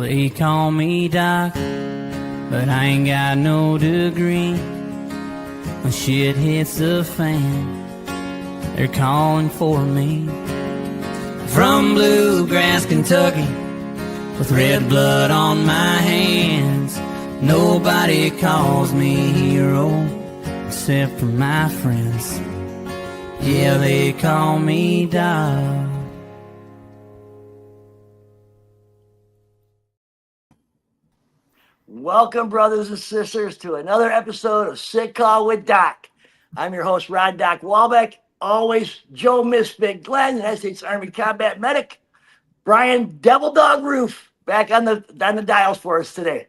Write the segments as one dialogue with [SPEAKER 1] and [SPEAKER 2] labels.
[SPEAKER 1] They call me Doc, but I ain't got no degree. When shit hits the fan, they're calling for me. From bluegrass Kentucky, with red blood on my hands, nobody calls me hero except for my friends. Yeah, they call me Doc.
[SPEAKER 2] Welcome, brothers and sisters, to another episode of Sick Call with Doc. I'm your host, Rod Doc Walbeck. Always Joe Misfit Glenn, United States Army Combat Medic. Brian Devil Dog Roof back on the dials for us today.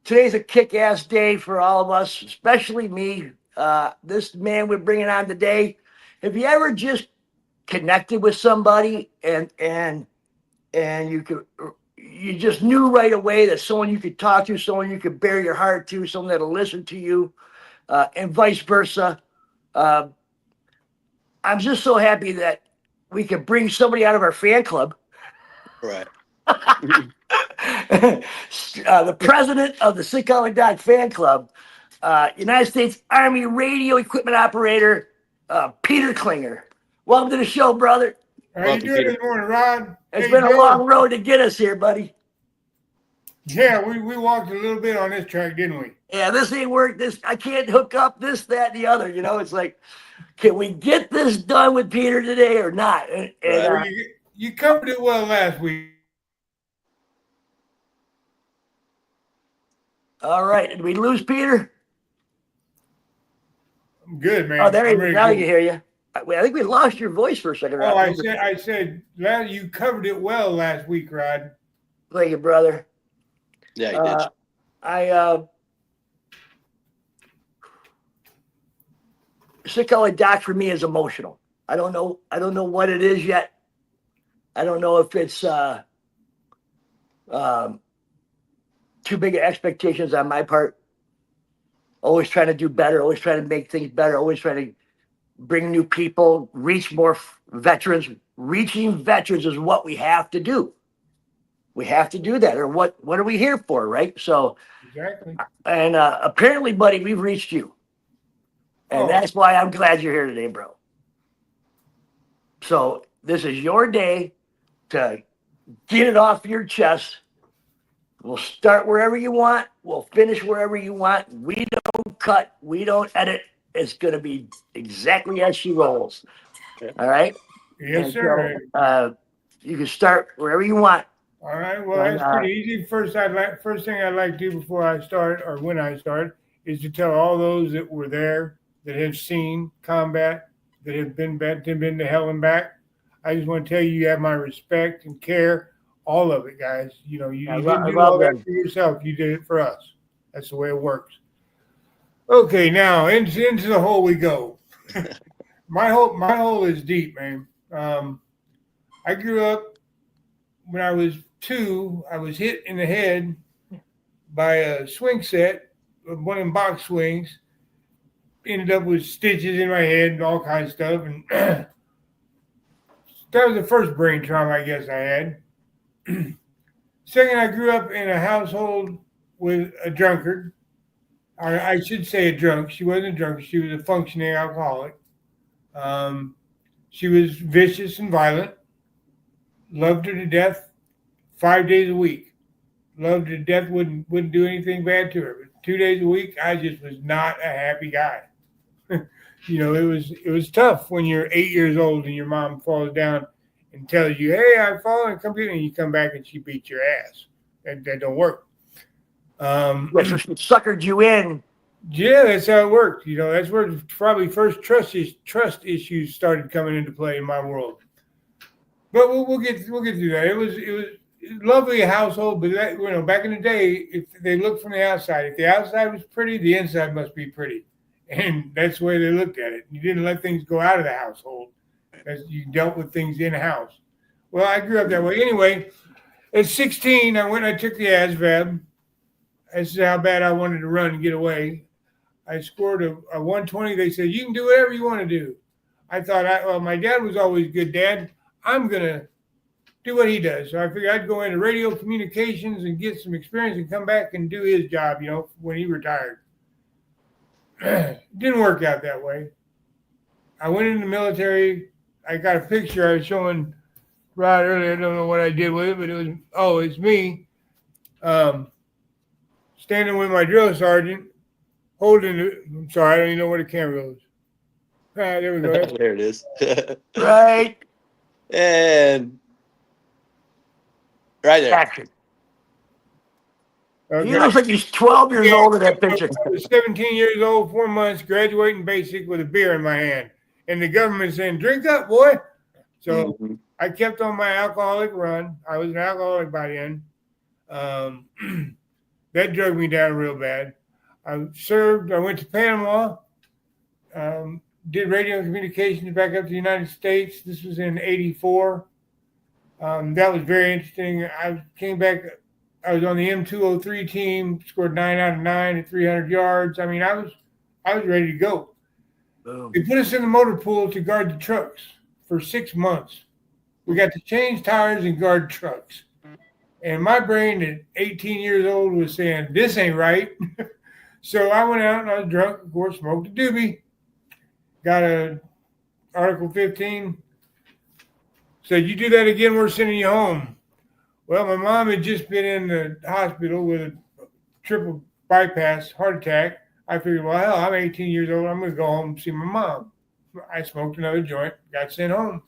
[SPEAKER 2] Today's a kick-ass day for all of us, especially me. This man we're bringing on today. Have you ever just connected with somebody and you just knew right away that someone you could talk to, someone you could bare your heart to, someone that'll listen to you, and vice versa. I'm just so happy that we could bring somebody out of our fan club.
[SPEAKER 3] Right.
[SPEAKER 2] The president of the Sick Call with Doc fan club, United States Army radio equipment operator, Peter Klinger. Welcome to the show, brother.
[SPEAKER 4] How you doing this morning, Rod?
[SPEAKER 2] It's been a long road to get us here, buddy.
[SPEAKER 4] Yeah, we walked a little bit on this track, didn't we?
[SPEAKER 2] Yeah, this ain't work. I can't hook up this, that, and the other. You know, it's like, can we get this done with Peter today or not?
[SPEAKER 4] You covered it well last week.
[SPEAKER 2] All right. Did we lose Peter?
[SPEAKER 4] I'm good, man.
[SPEAKER 2] Oh, there he is. Now you hear you. I think we lost your voice for a second.
[SPEAKER 4] Oh, I said, you covered it well last week, Rod.
[SPEAKER 2] Thank you, brother.
[SPEAKER 3] Yeah, you did.
[SPEAKER 2] Sick Call with Doc for me is emotional. I don't know what it is yet. I don't know if it's too big of expectations on my part. Always trying to do better, always trying to make things better, always trying to bring new people, reach more veterans. Reaching veterans is what we have to do. We have to do that, or what are we here for, right? So,
[SPEAKER 4] exactly.
[SPEAKER 2] And apparently, buddy, we've reached you. And that's why I'm glad you're here today, bro. So this is your day to get it off your chest. We'll start wherever you want. We'll finish wherever you want. We don't cut. We don't edit. It's going to be exactly as she rolls. All right?
[SPEAKER 4] Yes, sir.
[SPEAKER 2] So, you can start wherever you want.
[SPEAKER 4] All right. Well, that's pretty easy. First thing I'd like to do before I start, or when I start, is to tell all those that were there, that have seen combat, that have been to hell and back. I just want to tell you, you have my respect and care. All of it, guys. You know, you didn't do all that for yourself. You did it for us. That's the way it works. Okay, now into the hole we go. My hole is deep, man. I grew up when I was 2. I was hit in the head by a swing set, one of them box swings. Ended up with stitches in my head and all kinds of stuff. And that was the first brain trauma I guess I had. Second, I grew up in a household with a drunkard. I should say a drunk. She wasn't a drunk. She was a functioning alcoholic. She was vicious and violent. Loved her to death 5 days a week. Loved her to death, wouldn't do anything bad to her. But 2 days a week, I just was not a happy guy. You know, it was tough when you're 8 years old and your mom falls down and tells you, "Hey, I've fallen, come get me," and you come back and she beats your ass. That don't work.
[SPEAKER 2] So she suckered you in.
[SPEAKER 4] Yeah, that's how it worked. You know, that's where probably first trust issues started coming into play in my world. But we'll get through that. It was a lovely household, but that, you know, back in the day, if they looked from the outside, if the outside was pretty, the inside must be pretty, and that's the way they looked at it. You didn't let things go out of the household, as you dealt with things in house. Well, I grew up that way. Anyway, at 16, I went and I took the ASVAB. This is how bad I wanted to run and get away. I scored a 120. They said, "You can do whatever you want to do." I thought, well, my dad was always good dad. I'm going to do what he does. So I figured I'd go into radio communications and get some experience and come back and do his job, when he retired. Didn't work out that way. I went in the military. I got a picture I was showing Rod earlier. I don't know what I did with it, but it's me standing with my drill sergeant holding it. I'm sorry, I don't even know where the camera goes. There we go.
[SPEAKER 3] There it is.
[SPEAKER 2] Right.
[SPEAKER 3] And right there.
[SPEAKER 2] Action.
[SPEAKER 4] Okay.
[SPEAKER 2] He looks like he's 12 years old in that picture.
[SPEAKER 4] I was 17 years old, 4 months, graduating basic with a beer in my hand. And the government saying, drink up, boy. So I kept on my alcoholic run. I was an alcoholic by then. That drug me down real bad. I went to Panama, did radio and communications back up to the United States. This was in 84. That was very interesting. I came back. I was on the M203 team, scored 9 out of 9 at 300 yards. I mean, I was ready to go.
[SPEAKER 2] Boom.
[SPEAKER 4] They put us in the motor pool to guard the trucks for 6 months. We got to change tires and guard trucks. And my brain at 18 years old was saying, this ain't right. So I went out and I was drunk, of course, smoked a doobie, got a Article 15, said, you do that again, we're sending you home. Well, my mom had just been in the hospital with a triple bypass heart attack. I figured, well, hell, I'm 18 years old. I'm going to go home and see my mom. I smoked another joint, got sent home.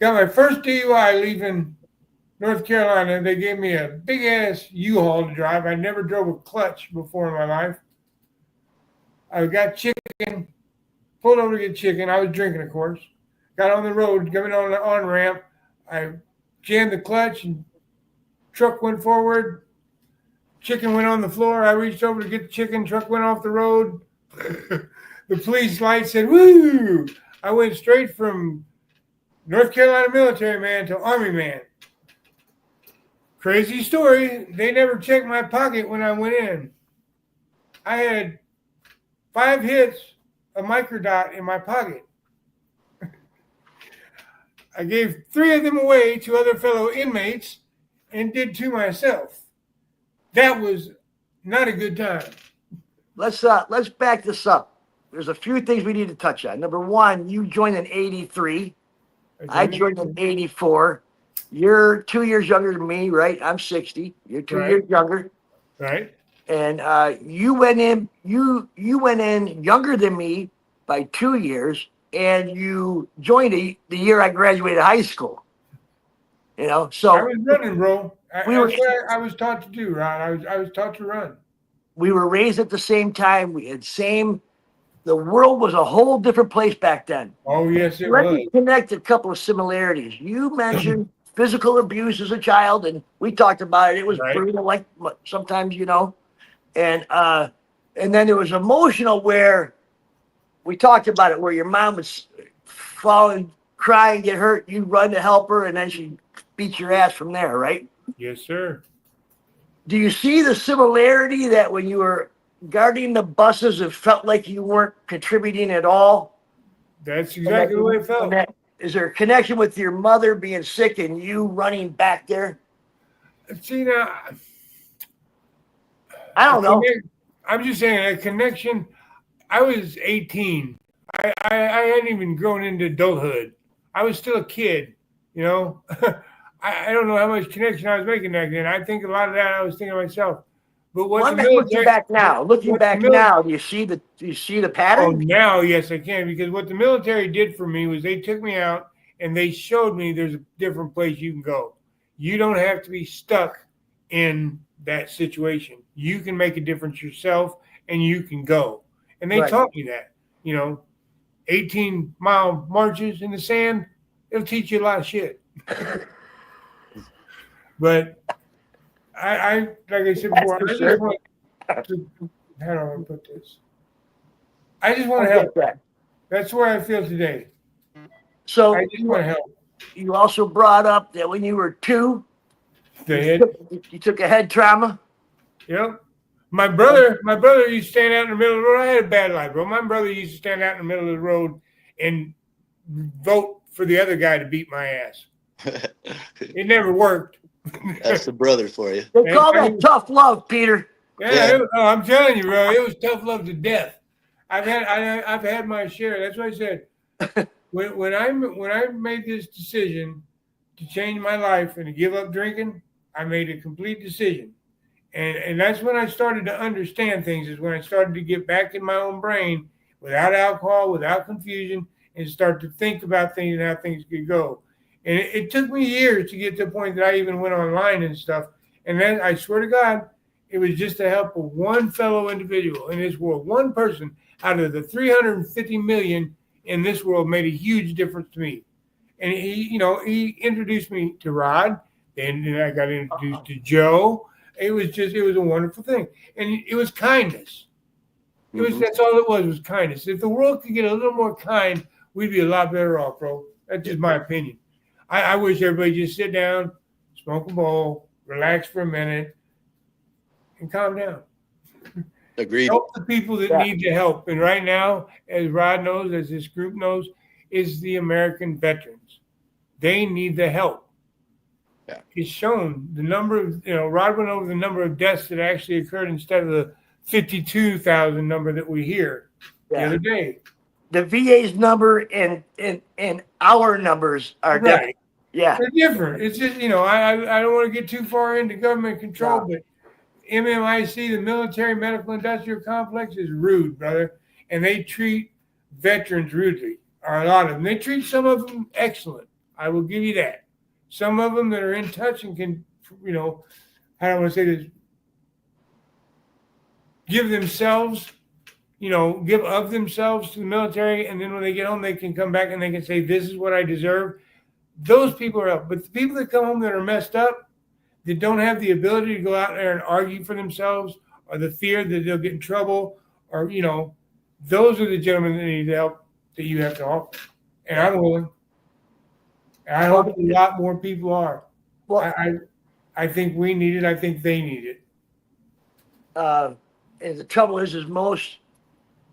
[SPEAKER 4] Got my first DUI leaving North Carolina. They gave me a big-ass U-Haul to drive. I never drove a clutch before in my life. I got chicken, pulled over to get chicken. I was drinking, of course. Got on the road, coming on the on-ramp. I jammed the clutch and truck went forward. Chicken went on the floor. I reached over to get the chicken. Truck went off the road. The police light said, woo! I went straight from North Carolina military man to Army man. Crazy story. They never checked my pocket when I went in. I had 5 hits of microdot in my pocket. I gave 3 of them away to other fellow inmates and did 2 myself. That was not a good time.
[SPEAKER 2] Let's back this up. There's a few things we need to touch on. Number one, you joined in 83. I joined in 84. You're 2 years younger than me, right? I'm 60. You're 2
[SPEAKER 4] Right.
[SPEAKER 2] years younger.
[SPEAKER 4] Right.
[SPEAKER 2] And you went in younger than me by 2 years, and you joined the year I graduated high school. So
[SPEAKER 4] I was running, bro. That's what I was taught to do, Ron. I was taught to run.
[SPEAKER 2] we were raised at the same time. We had the world was a whole different place back then.
[SPEAKER 4] Oh, yes, it
[SPEAKER 2] Let
[SPEAKER 4] was.
[SPEAKER 2] me connect a couple of similarities. You mentioned physical abuse as a child, and we talked about it. It was
[SPEAKER 4] Right.
[SPEAKER 2] brutal, like sometimes, and then there was emotional, where we talked about it, where your mom would fall and cry and get hurt. You'd run to help her, and then she'd beat your ass from there, right?
[SPEAKER 4] Yes, sir.
[SPEAKER 2] Do you see the similarity that when you were guarding the buses, it felt like you weren't contributing at all?
[SPEAKER 4] That's exactly the way it felt.
[SPEAKER 2] Is there a connection with your mother being sick and you running back there?
[SPEAKER 4] See, now,
[SPEAKER 2] I don't know.
[SPEAKER 4] I'm just saying a connection. I was 18. I hadn't even grown into adulthood. I was still a kid, I don't know how much connection I was making back then. I think a lot of that I was thinking to myself. But what the military,
[SPEAKER 2] looking back now, do you see the
[SPEAKER 4] oh,
[SPEAKER 2] pattern?
[SPEAKER 4] now, yes, I can. Because what the military did for me was they took me out and they showed me there's a different place you can go. You don't have to be stuck in that situation. You can make a difference yourself and you can go. And they taught me that, 18-mile marches in the sand, it'll teach you a lot of shit. But I like I said before, I just want to, how do I put this? I just want to help. That's where I feel today.
[SPEAKER 2] So
[SPEAKER 4] I just want to help.
[SPEAKER 2] You also brought up that when you were 2, you took a head trauma.
[SPEAKER 4] Yep. My brother used to stand out in the middle of the road. I had a bad life, bro. My brother used to stand out in the middle of the road and vote for the other guy to beat my ass. It never worked.
[SPEAKER 3] That's the brother for you.
[SPEAKER 2] They call that tough love, Peter.
[SPEAKER 4] Yeah. I'm telling you, bro, it was tough love to death. I've had my share. That's what I said. When I made this decision to change my life and to give up drinking, I made a complete decision. And that's when I started to understand things, is when I started to get back in my own brain without alcohol, without confusion, and start to think about things and how things could go. And it took me years to get to the point that I even went online and stuff. And then I swear to God, it was just to help one fellow individual in this world. One person out of the 350 million in this world made a huge difference to me. And he introduced me to Rod. Then I got introduced to Joe. It was a wonderful thing. And it was kindness. That's all it was kindness. If the world could get a little more kind, we'd be a lot better off, bro. That's just my opinion. I wish everybody just sit down, smoke a bowl, relax for a minute, and calm down.
[SPEAKER 3] Agreed.
[SPEAKER 4] Help the people that need the help. And right now, as Rod knows, as this group knows, is the American veterans. They need the help.
[SPEAKER 3] Yeah.
[SPEAKER 4] It's shown the number of, Rod went over the number of deaths that actually occurred instead of the 52,000 number that we hear the other day.
[SPEAKER 2] The VA's number and our numbers are different. Yeah.
[SPEAKER 4] They're different. It's just, I don't want to get too far into government control, but MMIC, the military medical industrial complex, is rude, brother. And they treat veterans rudely, or a lot of them. They treat some of them excellent. I will give you that. Some of them that are in touch and can, how do I want to say this? Give themselves, give of themselves to the military. And then when they get home, they can come back and they can say, this is what I deserve. Those people are up. But the people that come home that are messed up, that don't have the ability to go out there and argue for themselves, or the fear that they'll get in trouble, or, those are the gentlemen that need the help that you have to offer. And I'm willing. And I hope a lot more people are. Well, I think we need it. I think they need it.
[SPEAKER 2] And the trouble is most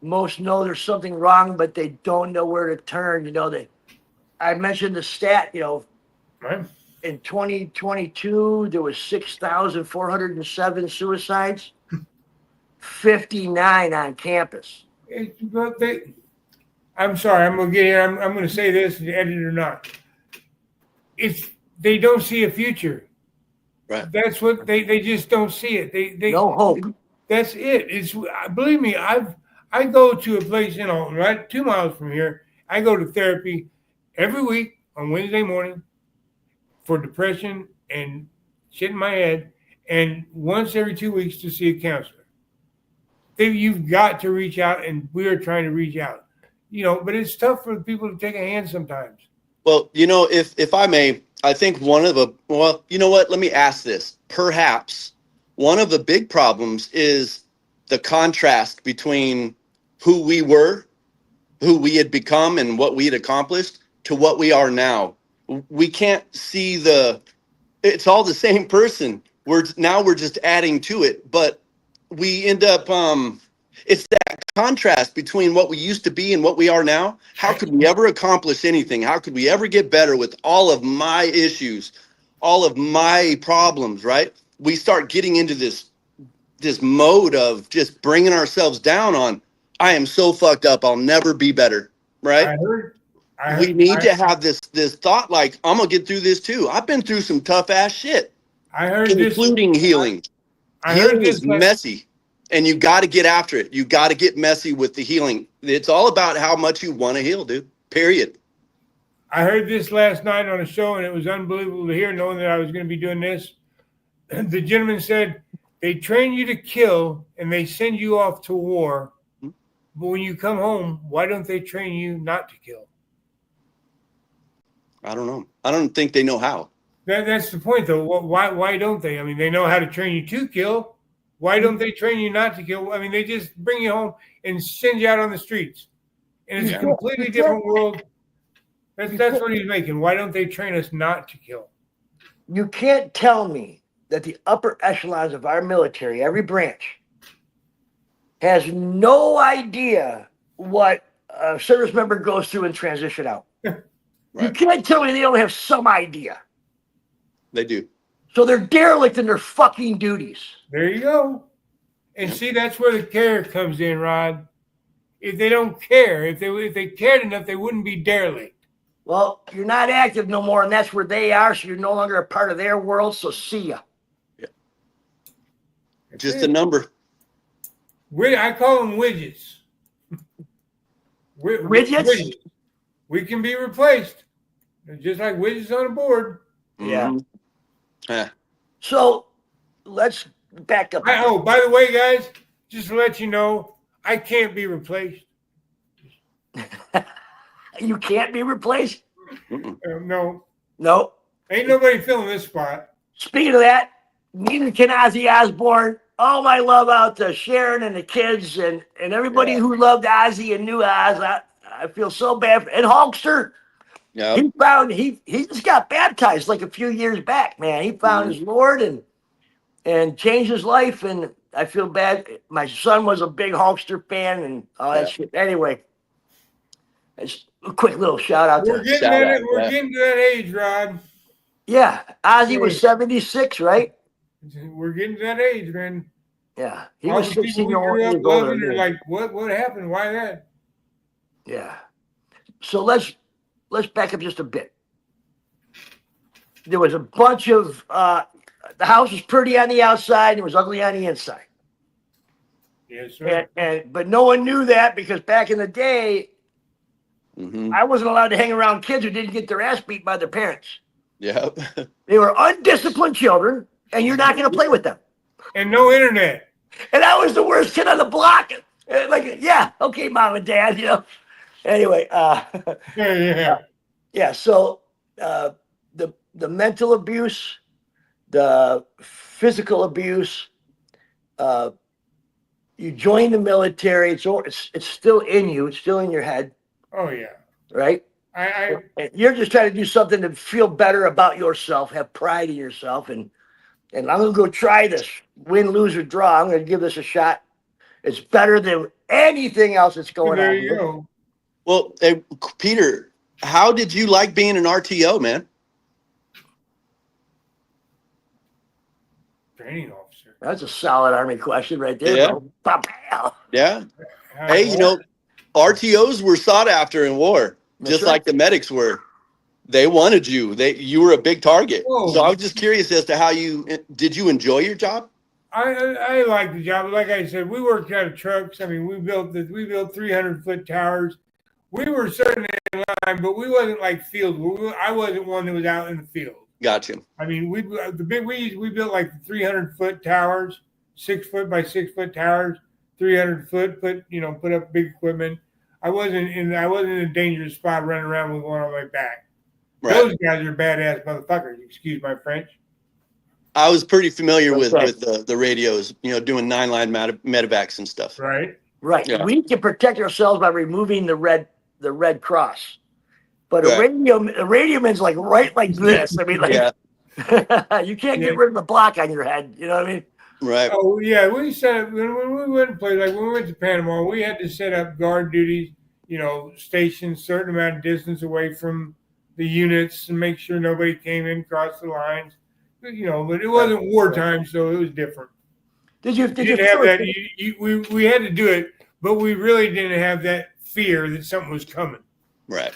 [SPEAKER 2] know there's something wrong, but they don't know where to turn. I mentioned the stat,
[SPEAKER 4] right.
[SPEAKER 2] In 2022, there was 6,407 suicides, 59 on campus.
[SPEAKER 4] I'm sorry, I'm going to get here. I'm going to say this, edit it or not. They don't see a future.
[SPEAKER 3] Right.
[SPEAKER 4] That's what they just don't see it. They
[SPEAKER 2] no hope.
[SPEAKER 4] That's it. Believe me, I go to a place, right 2 miles from here. I go to therapy every week on Wednesday morning for depression and shit in my head, and once every 2 weeks to see a counselor. You've got to reach out, and we are trying to reach out. But it's tough for people to take a hand sometimes.
[SPEAKER 3] Well, if I may, I think let me ask this. Perhaps one of the big problems is the contrast between who we were, who we had become, and what we had accomplished to what we are now. We can't see it's all the same person. We're just adding to it, but we end up, it's that contrast between what we used to be and what we are now. How could we ever accomplish anything? How could we ever get better with all of my issues, all of my problems, right? We start getting into this mode of just bringing ourselves down on, I am so fucked up, I'll never be better, right? We need to have this thought like, I'm going to get through this too. I've been through some tough ass shit, including healing. Healing is messy, and you got to get after it. You got to get messy with the healing. It's all about how much you want to heal, dude, period.
[SPEAKER 4] I heard this last night on a show, and it was unbelievable to hear, knowing that I was going to be doing this. The gentleman said, they train you to kill, and they send you off to war. But when you come home, why don't they train you not to kill?
[SPEAKER 3] I don't know. I don't think they know how.
[SPEAKER 4] That's the point, though. Why don't they? I mean, they know how to train you to kill. Why don't they train you not to kill? I mean, they just bring you home and send you out on the streets. And it's a completely different world. That's what he's making. Why don't they train us not to kill?
[SPEAKER 2] You can't tell me that the upper echelons of our military, every branch, has no idea what a service member goes through and transition out. You
[SPEAKER 3] Right.
[SPEAKER 2] can't tell me they don't have some idea.
[SPEAKER 3] They do.
[SPEAKER 2] So they're derelict in their fucking duties.
[SPEAKER 4] There you go. And see, that's where the care comes in, Rod. If they don't care, if they cared enough, they wouldn't be derelict.
[SPEAKER 2] Well, you're not active no more, and that's where they are, so you're no longer a part of their world, so see ya.
[SPEAKER 3] Yeah. Just a number.
[SPEAKER 4] I call them widgets.
[SPEAKER 2] Widgets?
[SPEAKER 4] We can be replaced. They're just like widgets on a board.
[SPEAKER 2] Yeah.
[SPEAKER 3] Mhm. Yeah.
[SPEAKER 2] So let's back up.
[SPEAKER 4] Oh, by the way, guys, just to let you know, I can't be replaced.
[SPEAKER 2] You can't be replaced?
[SPEAKER 4] No.
[SPEAKER 2] No.
[SPEAKER 4] Ain't nobody filling this spot.
[SPEAKER 2] Speaking of that, neither can Ozzy Osbourne. All my love out to Sharon and the kids and everybody who loved Ozzy and knew Oz. I feel so bad. And Hulkster,
[SPEAKER 3] Yeah.
[SPEAKER 2] he found he just got baptized like a few years back, man. He found his Lord and changed his life. And I feel bad. My son was a big Hulkster fan and all that shit. Anyway, it's a quick little shout out
[SPEAKER 4] We're
[SPEAKER 2] to
[SPEAKER 4] getting to that age, Rod.
[SPEAKER 2] Yeah, Ozzy was 76, right?
[SPEAKER 4] We're getting to that age, man.
[SPEAKER 2] Yeah, he
[SPEAKER 4] All
[SPEAKER 2] was
[SPEAKER 4] the people
[SPEAKER 2] 16
[SPEAKER 4] we
[SPEAKER 2] years
[SPEAKER 4] grew up
[SPEAKER 2] older
[SPEAKER 4] loving
[SPEAKER 2] than
[SPEAKER 4] are
[SPEAKER 2] me.
[SPEAKER 4] like, what happened? Why that?
[SPEAKER 2] Yeah. So let's back up just a bit. There was a bunch of the house was pretty on the outside, and it was ugly on the inside.
[SPEAKER 4] Yes, sir.
[SPEAKER 2] But no one knew that because back in the day,
[SPEAKER 3] Mm-hmm.
[SPEAKER 2] I wasn't allowed to hang around kids who didn't get their ass beat by their parents.
[SPEAKER 3] Yep.
[SPEAKER 2] They were undisciplined children, and you're not going to play with them.
[SPEAKER 4] And no internet.
[SPEAKER 2] And I was the worst kid on the block. Like, yeah, okay, mom and dad, you know. Anyway,
[SPEAKER 4] Yeah.
[SPEAKER 2] So the mental abuse, the physical abuse. You join the military. It's still in you. It's still in your head,
[SPEAKER 4] Oh, yeah.
[SPEAKER 2] right?
[SPEAKER 4] I
[SPEAKER 2] And you're just trying to do something to feel better about yourself, have pride in yourself, and I'm gonna go try this, win, lose, or draw. I'm gonna give this a shot. It's better than anything else that's going
[SPEAKER 4] there
[SPEAKER 2] on
[SPEAKER 4] you
[SPEAKER 2] here.
[SPEAKER 4] go.
[SPEAKER 3] Well, hey, Peter, how did you like being an RTO, man?
[SPEAKER 4] Training officer.
[SPEAKER 2] That's a solid Army question right there,
[SPEAKER 3] Yeah.
[SPEAKER 2] bro. Pow.
[SPEAKER 3] Yeah. Hey, you know, RTOs were sought after in war,
[SPEAKER 2] That's
[SPEAKER 3] just
[SPEAKER 2] right.
[SPEAKER 3] like the medics were. They wanted you. You were a big target.
[SPEAKER 4] Whoa.
[SPEAKER 3] So I was just curious as to how did you enjoy your job?
[SPEAKER 4] I like the job. Like I said, we worked out of trucks. I mean, we built 300-foot towers. We were certainly in line, but we wasn't like field. I wasn't one that was out in the field.
[SPEAKER 3] Gotcha.
[SPEAKER 4] I mean, we built like 300-foot towers, 6 foot by 6 foot towers, 300 foot. Put up big equipment. I wasn't in a dangerous spot running around with one on my back.
[SPEAKER 3] Right.
[SPEAKER 4] Those guys are badass motherfuckers. Excuse my French.
[SPEAKER 3] I was pretty familiar
[SPEAKER 2] That's
[SPEAKER 3] with
[SPEAKER 2] right.
[SPEAKER 3] the radios, doing 9-line medevacs and stuff.
[SPEAKER 4] Right.
[SPEAKER 2] Right.
[SPEAKER 3] Yeah.
[SPEAKER 2] We can protect ourselves by removing the red cross. But
[SPEAKER 3] Right.
[SPEAKER 2] a radio man's like right like this. I mean, like you can't get rid of the block on your head. You know what I mean?
[SPEAKER 3] Right.
[SPEAKER 4] Oh yeah, we set up when we went and played. Like when we went to Panama, we had to set up guard duties. Stations certain amount of distance away from the units and make sure nobody came in across the lines. But it wasn't wartime, so it was different.
[SPEAKER 2] Did you
[SPEAKER 4] You didn't have that. We had to do it, but we really didn't have that fear that something was coming.
[SPEAKER 3] Right.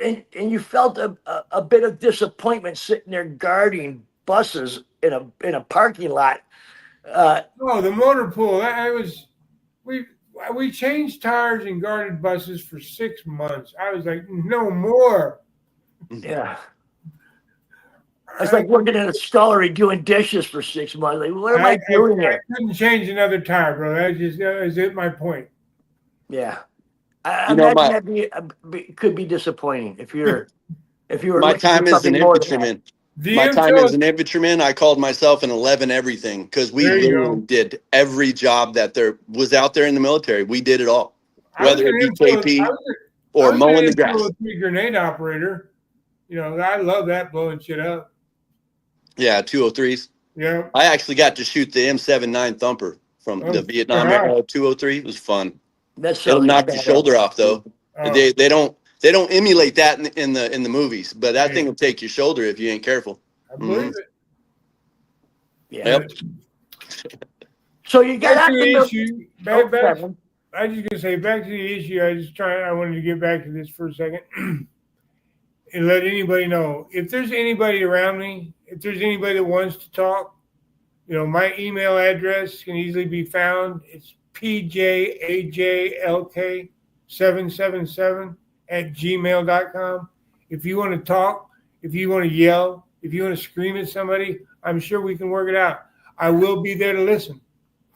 [SPEAKER 2] and you felt a bit of disappointment sitting there guarding buses in a parking lot.
[SPEAKER 4] Oh, the motor pool. We changed tires and guarded buses for 6 months. I was like, no more.
[SPEAKER 2] Yeah. It's like working in a scullery doing dishes for 6 months. Like, what am I doing here?
[SPEAKER 4] I couldn't change another tire, bro. That is it. My point.
[SPEAKER 2] Yeah. I imagine that could be disappointing if you were.
[SPEAKER 3] My time as an infantryman. My time as an infantryman, I called myself an 11 everything because we literally did every job that there was out there in the military. We did it all, whether it be KP or mowing the grass.
[SPEAKER 4] I was a grenade operator. I love that, blowing shit up.
[SPEAKER 3] Yeah, 203s.
[SPEAKER 4] Yeah.
[SPEAKER 3] I actually got to shoot the M79 Thumper from the Vietnam era 203. It was fun.
[SPEAKER 2] That's
[SPEAKER 3] It'll knock your shoulder off though. They don't They don't emulate that in the movies, but that thing will take your shoulder if you ain't careful.
[SPEAKER 4] I believe it.
[SPEAKER 2] Yeah.
[SPEAKER 3] Yep.
[SPEAKER 2] So you got
[SPEAKER 4] Back
[SPEAKER 2] out
[SPEAKER 4] to
[SPEAKER 2] the
[SPEAKER 4] the
[SPEAKER 2] milk.
[SPEAKER 4] issue.
[SPEAKER 2] Oh,
[SPEAKER 4] Back,
[SPEAKER 2] Kevin.
[SPEAKER 4] I just gonna say back to the issue. I wanted to get back to this for a second and let anybody know if there's anybody around me, if there's anybody that wants to talk, my email address can easily be found. It's pjajlk777@gmail.com. If you want to talk, if you want to yell, if you want to scream at somebody, I'm sure we can work it out. I will be there to listen.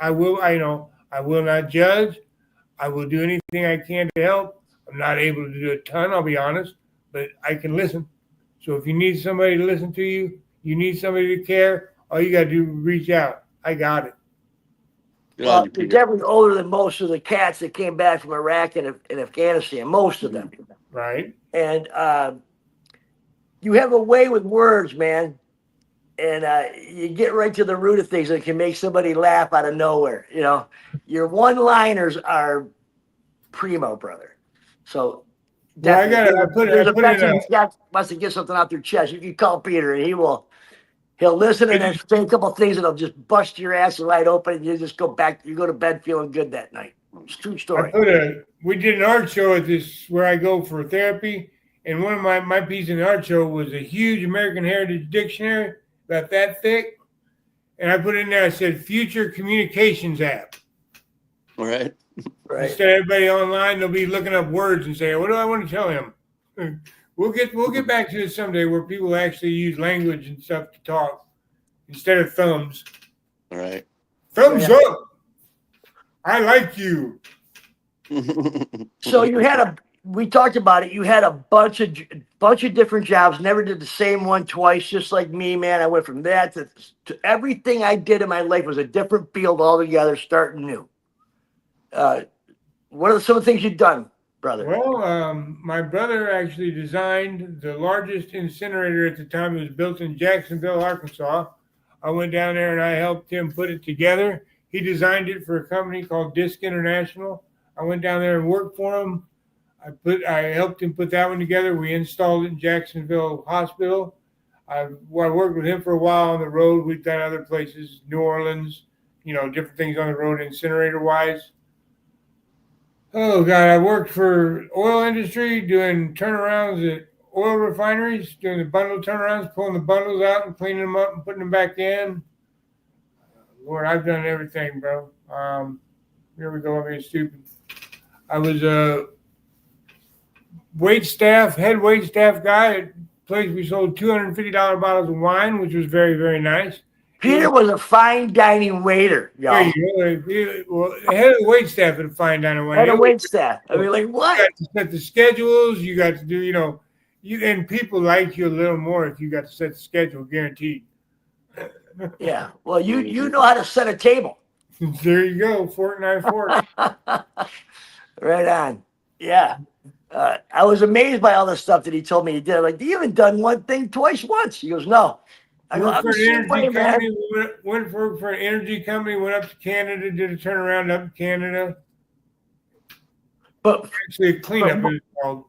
[SPEAKER 4] I will not judge. I will do anything I can to help. I'm not able to do a ton, I'll be honest, but I can listen. So if you need somebody to listen to you, you need somebody to care, all you got to do is reach out. I got it.
[SPEAKER 2] Well, you're definitely older than most of the cats that came back from Iraq and Afghanistan, most of them.
[SPEAKER 4] Right.
[SPEAKER 2] And you have a way with words, man. And you get right to the root of things that can make somebody laugh out of nowhere. Your one-liners are primo, brother. So definitely, there's a person wants to get something out their chest. You can call Peter, and he'll listen and then say a couple of things that'll just bust your ass right open, and you just go to bed feeling good that night. It's a true story.
[SPEAKER 4] We did an art show at this where I go for therapy, and one of my pieces in the art show was a huge American Heritage Dictionary, about that thick, and I put in there. I said, "Future Communications App."
[SPEAKER 3] All right.
[SPEAKER 4] Instead of everybody online, they'll be looking up words and say, "What do I want to tell him?" We'll get back to this someday where people actually use language and stuff to talk instead of thumbs.
[SPEAKER 3] All right.
[SPEAKER 4] Thumbs up. I like you.
[SPEAKER 2] So we talked about it. You had a bunch of different jobs. Never did the same one twice. Just like me, man. I went from that to everything I did in my life was a different field altogether, starting new. What are some of the things you've done, brother?
[SPEAKER 4] Well, my brother actually designed the largest incinerator at the time. It was built in Jacksonville, Arkansas. I went down there and I helped him put it together. He designed it for a company called Disc International. I went down there and worked for him. I helped him put that one together. We installed it in Jacksonville Hospital. I worked with him for a while on the road. We've done other places, New Orleans, different things on the road, incinerator-wise. Oh, God, I worked for oil industry doing turnarounds at oil refineries, doing the bundle turnarounds, pulling the bundles out and cleaning them up and putting them back in. Lord, I've done everything, bro. Here we go. I'm being stupid. I was a head wait staff guy at a place we sold $250 bottles of wine, which was very, very nice.
[SPEAKER 2] Peter was a fine dining waiter, y'all.
[SPEAKER 4] There you go. Well, head of the wait staff at a fine dining.
[SPEAKER 2] Head of wait staff. I mean, like what?
[SPEAKER 4] You got to set the schedules. You got to do, and people like you a little more if you got to set the schedule, guaranteed.
[SPEAKER 2] Yeah. Well, you know how to set a table.
[SPEAKER 4] There you go. Fork, knife, fork.
[SPEAKER 2] Right on. Yeah. I was amazed by all the stuff that he told me he did. Like, you haven't done one thing once. He goes, no. I go,
[SPEAKER 4] Went for an energy company, went up to Canada, did a turnaround up in Canada.
[SPEAKER 2] But
[SPEAKER 4] actually a cleanup is called.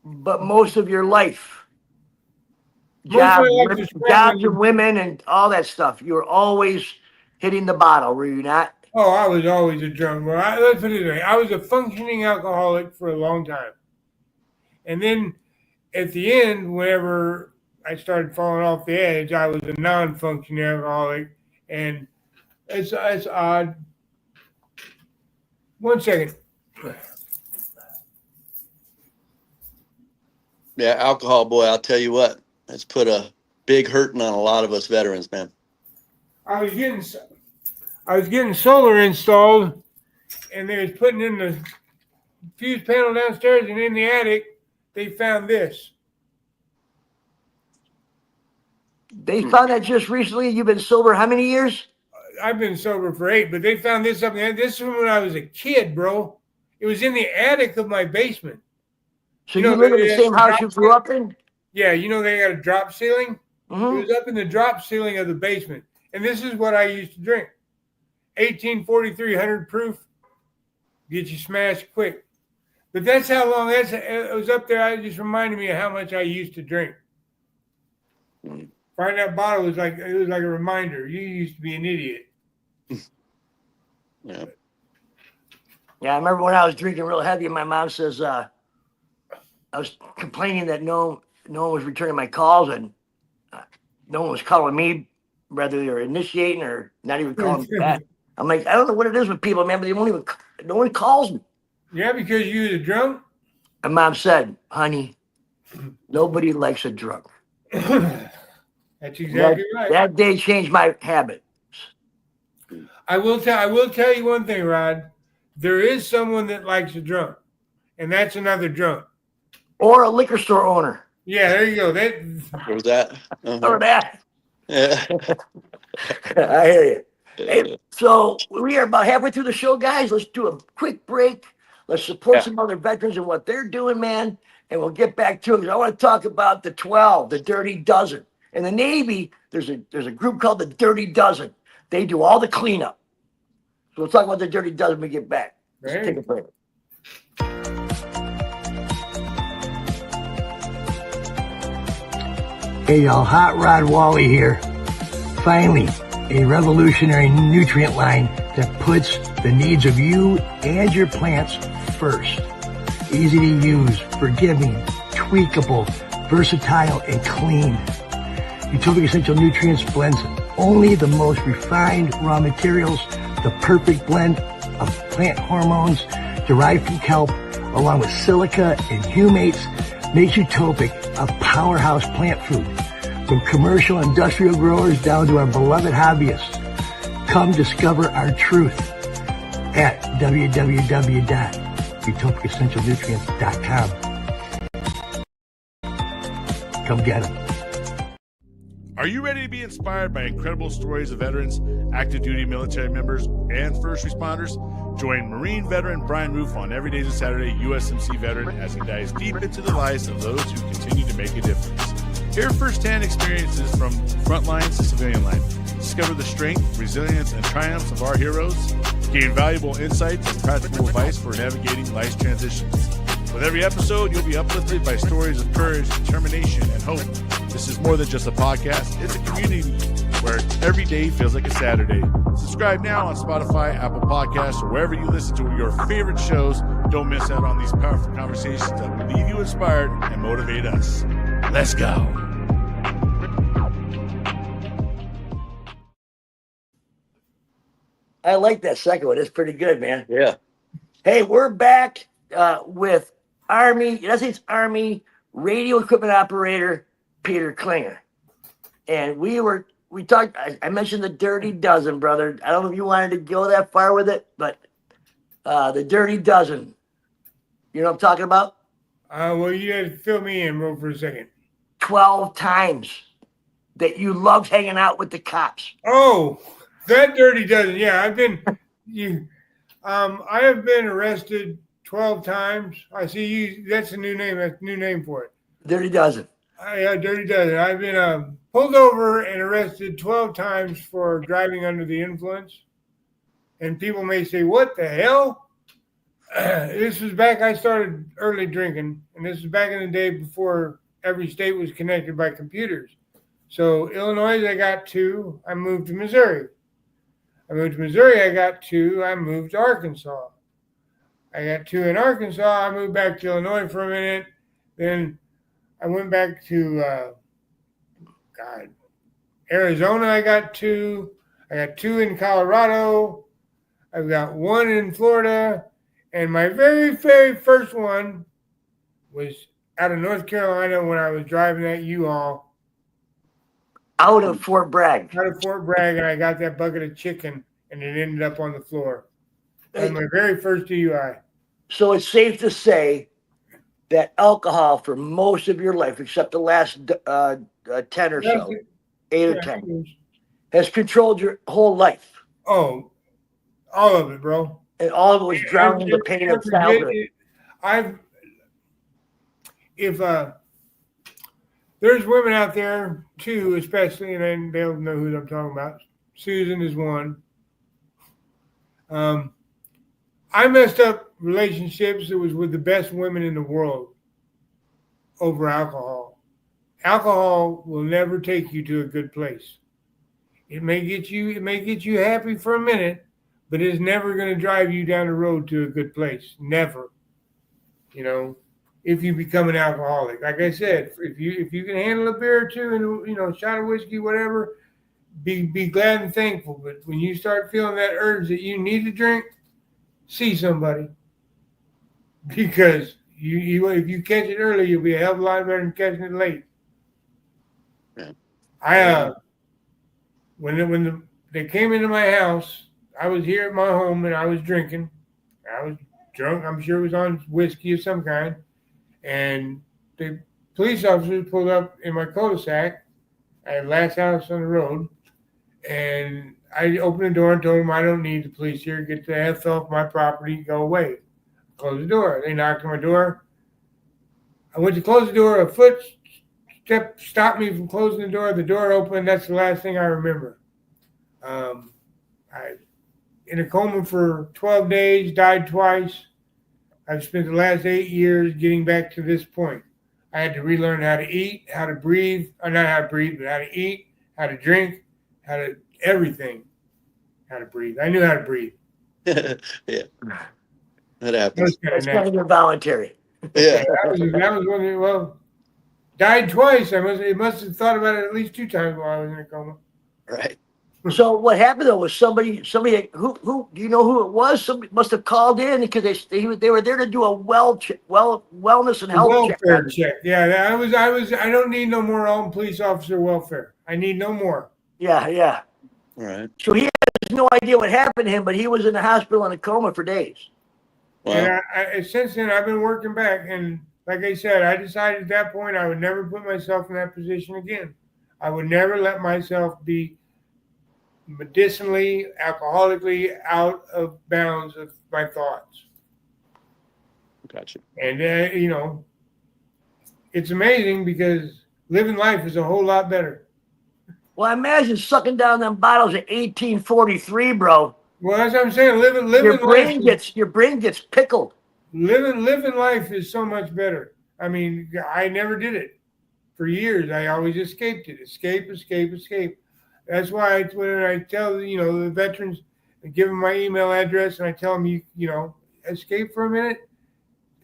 [SPEAKER 2] But most of your life, jobs and women and all that stuff, you were always hitting the bottle, were you not?
[SPEAKER 4] Oh, I was always a drunk. Let's put it this way. I was a functioning alcoholic for a long time. And then at the end, whenever I started falling off the edge, I was a non-functioning alcoholic. And it's odd. 1 second.
[SPEAKER 3] Yeah, alcohol, boy, I'll tell you what. It's put a big hurting on a lot of us veterans, man.
[SPEAKER 4] I was getting solar installed, and they was putting in the fuse panel downstairs, and in the attic, they found this.
[SPEAKER 2] They found that just recently. You've been sober how many years?
[SPEAKER 4] I've been sober for 8, but they found this up there. This is when I was a kid, bro. It was in the attic of my basement.
[SPEAKER 2] So you live in the same house you grew up in?
[SPEAKER 4] Yeah, they got a drop ceiling.
[SPEAKER 2] Mm-hmm.
[SPEAKER 4] It was up in the drop ceiling of the basement. And this is what I used to drink. 1843, 100 proof. Get you smashed quick. But that's how long it was up there. It just reminded me of how much I used to drink. Finding that bottle was like a reminder. You used to be an idiot.
[SPEAKER 3] Yeah.
[SPEAKER 2] Yeah, I remember when I was drinking real heavy, and my mom says I was complaining that no one was returning my calls, and no one was calling me, whether they're initiating or not even calling me back. I'm like, I don't know what it is with people, man, but no one calls me.
[SPEAKER 4] Yeah, because you was a drunk?
[SPEAKER 2] My mom said, honey, nobody likes a drunk.
[SPEAKER 4] That's exactly right.
[SPEAKER 2] That day changed my habit.
[SPEAKER 4] I will tell you one thing, Rod. There is someone that likes a drunk, and that's another drunk.
[SPEAKER 2] Or a liquor store owner.
[SPEAKER 4] Yeah, there you go.
[SPEAKER 3] What was that?
[SPEAKER 2] Or that.
[SPEAKER 3] Yeah.
[SPEAKER 2] I hear you. Hey, so we are about halfway through the show, guys. Let's do a quick break. Let's support some other veterans and what they're doing, man. And we'll get back to it. I want to talk about the 12, the Dirty Dozen. In the Navy, there's a group called the Dirty Dozen. They do all the cleanup. So we'll talk about the Dirty Dozen when we get back. Let's take a break.
[SPEAKER 5] Hey y'all, Hot Rod Wally here. Finally, a revolutionary nutrient line that puts the needs of you and your plants first. Easy to use, forgiving, tweakable, versatile, and clean. Utopic Essential Nutrients blends only the most refined raw materials, the perfect blend of plant hormones derived from kelp, along with silica and humates, makes Utopic a powerhouse plant food. From commercial industrial growers down to our beloved hobbyists. Come discover our truth at www.utopicessentialnutrients.com. Come get them.
[SPEAKER 6] Are you ready to be inspired by incredible stories of veterans, active duty military members, and first responders? Join Marine veteran Brian Roof on Every Days of Saturday USMC veteran as he dives deep into the lives of those who continue to make a difference. Hear firsthand experiences from front lines to civilian life. Discover the strength, resilience, and triumphs of our heroes. Gain valuable insights and practical advice for navigating life's transitions. With every episode, you'll be uplifted by stories of courage, determination, and hope. This is more than just a podcast. It's a community where every day feels like a Saturday. Subscribe now on Spotify, Apple Podcasts, or wherever you listen to your favorite shows. Don't miss out on these powerful conversations that will leave you inspired and motivate us. Let's go.
[SPEAKER 2] I like that second one. It's pretty good, man.
[SPEAKER 3] Yeah.
[SPEAKER 2] Hey, we're back with United States Army radio equipment operator Peter Klinger. And we talked, I mentioned the Dirty Dozen, brother. I don't know if you wanted to go that far with it, but the Dirty Dozen. You know what I'm talking about?
[SPEAKER 4] Well, you had to fill me in real for a second.
[SPEAKER 2] 12 times that you loved hanging out with the cops.
[SPEAKER 4] Oh, that Dirty Dozen. Yeah, I have been arrested 12 times. I see you. That's a new name. That's a new name for it.
[SPEAKER 2] Dirty Dozen.
[SPEAKER 4] Yeah, Dirty Dozen. I've been pulled over and arrested 12 times for driving under the influence. And people may say, what the hell? This was back, I started early drinking. And this was back in the day before every state was connected by computers. So Illinois, I got 2. I moved to Missouri. I got 2. I moved to Arkansas. I got 2 in Arkansas. I moved back to Illinois for a minute. Then I went back to Arizona. I got 2. I got 2 in Colorado. I've got 1 in Florida. And my very, very first one was out of North Carolina when I was driving that U-Haul.
[SPEAKER 2] Out of Fort Bragg.
[SPEAKER 4] And I got that bucket of chicken, and it ended up on the floor. That was my very first DUI.
[SPEAKER 2] So it's safe to say that alcohol for most of your life, except the last 10 or so, 8 or 10, has controlled your whole life.
[SPEAKER 4] Oh, all of it, bro.
[SPEAKER 2] And all of it was drowning in the pain of childhood.
[SPEAKER 4] If there's women out there too, especially, and they'll know who I'm talking about. Susan is one. I messed up relationships, it was with the best women in the world over alcohol. Alcohol will never take you to a good place. It may get you happy for a minute, but it's never going to drive you down the road to a good place. Never. You know, if you become an alcoholic. Like I said, if you can handle a beer or two and a shot of whiskey, whatever, be glad and thankful. But when you start feeling that urge that you need to drink, see somebody. Because you if you catch it early, you'll be a hell of a lot better than catching it late.
[SPEAKER 3] Yeah.
[SPEAKER 4] When they came into my house, I was here at my home and I was drinking. I was drunk. I'm sure it was on whiskey of some kind. And the police officers pulled up in my cul-de-sac at last house on the road. And I opened the door and told them I don't need the police here. Get the F off my property. Go away. Close the door. They knocked on my door. I went to close the door. A footstep stopped me from closing the door. The door opened. That's the last thing I remember. I in a coma for 12 days, died twice. I've spent the last 8 years getting back to this point. I had to relearn how to eat, how to breathe, or not how to breathe, but how to eat, how to drink, how to everything, how to breathe. I knew how to breathe.
[SPEAKER 3] Yeah, that happens.
[SPEAKER 2] That's kind of involuntary.
[SPEAKER 3] Yeah,
[SPEAKER 4] that was one. Well, died twice. It must have thought about it at least 2 times while I was in a coma.
[SPEAKER 3] right.
[SPEAKER 2] So what happened though was somebody who do you know who it was? Somebody must have called in because they were there to do a wellness and health
[SPEAKER 4] welfare check. Yeah, I don't need no more police officer welfare. I need no more.
[SPEAKER 2] Yeah.
[SPEAKER 3] All right.
[SPEAKER 2] So he has no idea what happened to him, but he was in the hospital in a coma for days.
[SPEAKER 3] Wow.
[SPEAKER 4] And I since then I've been working back, and like I said, I decided at that point I would never put myself in that position again. I would never let myself be medicinally, alcoholically out of bounds of my thoughts.
[SPEAKER 3] Gotcha.
[SPEAKER 4] And it's amazing because living life is a whole lot better.
[SPEAKER 2] Well, I imagine sucking down them bottles of 1843, bro.
[SPEAKER 4] Well, that's what I'm saying.
[SPEAKER 2] Your brain gets pickled.
[SPEAKER 4] Living life is so much better. I mean, I never did it for years. I always escaped it. Escape. That's why when I tell the veterans, I give them my email address and I tell them escape for a minute.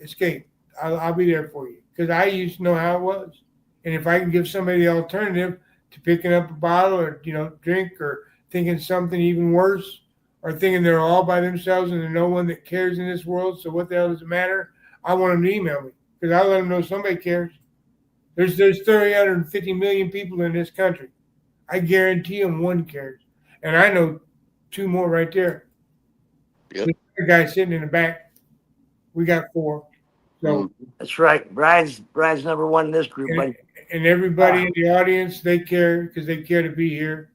[SPEAKER 4] Escape. I'll be there for you because I used to know how it was. And if I can give somebody the alternative to picking up a bottle or drink or thinking something even worse or thinking they're all by themselves and there's no one that cares in this world, so what the hell does it matter? I want them to email me because I let them know somebody cares. There's 350 million people in this country. I guarantee them one cares. And I know 2 more right there.
[SPEAKER 3] Yep.
[SPEAKER 4] The guy sitting in the back, we got 4. So
[SPEAKER 2] that's right. Brian's number 1 in this group, buddy.
[SPEAKER 4] And everybody in the audience, they care because they care to be here.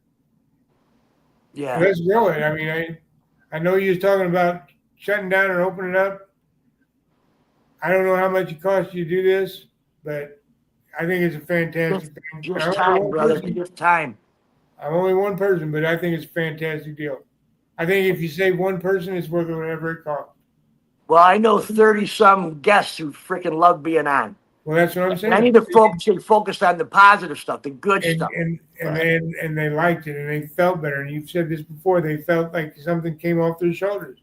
[SPEAKER 2] Yeah.
[SPEAKER 4] Let's grow it. I mean, I know you was talking about shutting down and opening up. I don't know how much it costs you to do this, but I think it's a fantastic thing.
[SPEAKER 2] Just time, brother. Just time.
[SPEAKER 4] I'm only one person, but I think it's a fantastic deal. I think if you save one person, it's worth whatever it costs.
[SPEAKER 2] Well, I know 30-some guests who freaking love being on.
[SPEAKER 4] Well, that's what I'm saying.
[SPEAKER 2] And I need to focus on the positive stuff, the good stuff.
[SPEAKER 4] And they liked it, and they felt better. And you've said this before. They felt like something came off their shoulders.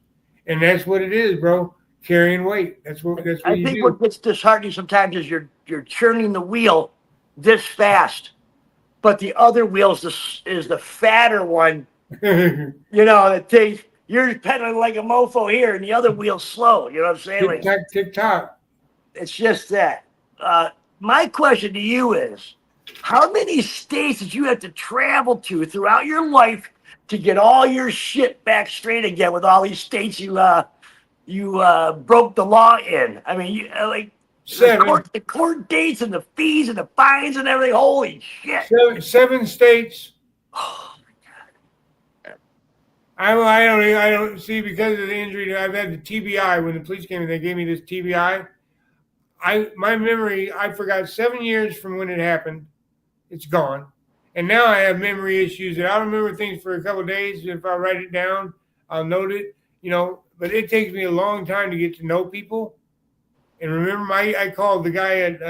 [SPEAKER 4] And that's what it is, bro. Carrying weight. That's what
[SPEAKER 2] I
[SPEAKER 4] you
[SPEAKER 2] think
[SPEAKER 4] do.
[SPEAKER 2] what gets disheartening sometimes is you're churning the wheel this fast, but the other wheel is the fatter one. That takes you're pedaling like a mofo here, and the other wheel's slow. You know what I'm saying?
[SPEAKER 4] Tick tock.
[SPEAKER 2] It's just that. My question to you is, how many states did you have to travel to throughout your life to get all your shit back straight again with all these states you broke the law in? I mean,
[SPEAKER 4] 7.
[SPEAKER 2] The court dates and the fees and the fines and everything. Holy shit!
[SPEAKER 4] 7 states.
[SPEAKER 2] Oh my God!
[SPEAKER 4] I don't see because of the injury. I've had the TBI. When the police came in, they gave me this TBI. My memory, I forgot 7 years from when it happened. It's gone. And now I have memory issues that I'll remember things for a couple of days. If I write it down, I'll note it. but it takes me a long time to get to know people. And remember, I called the guy at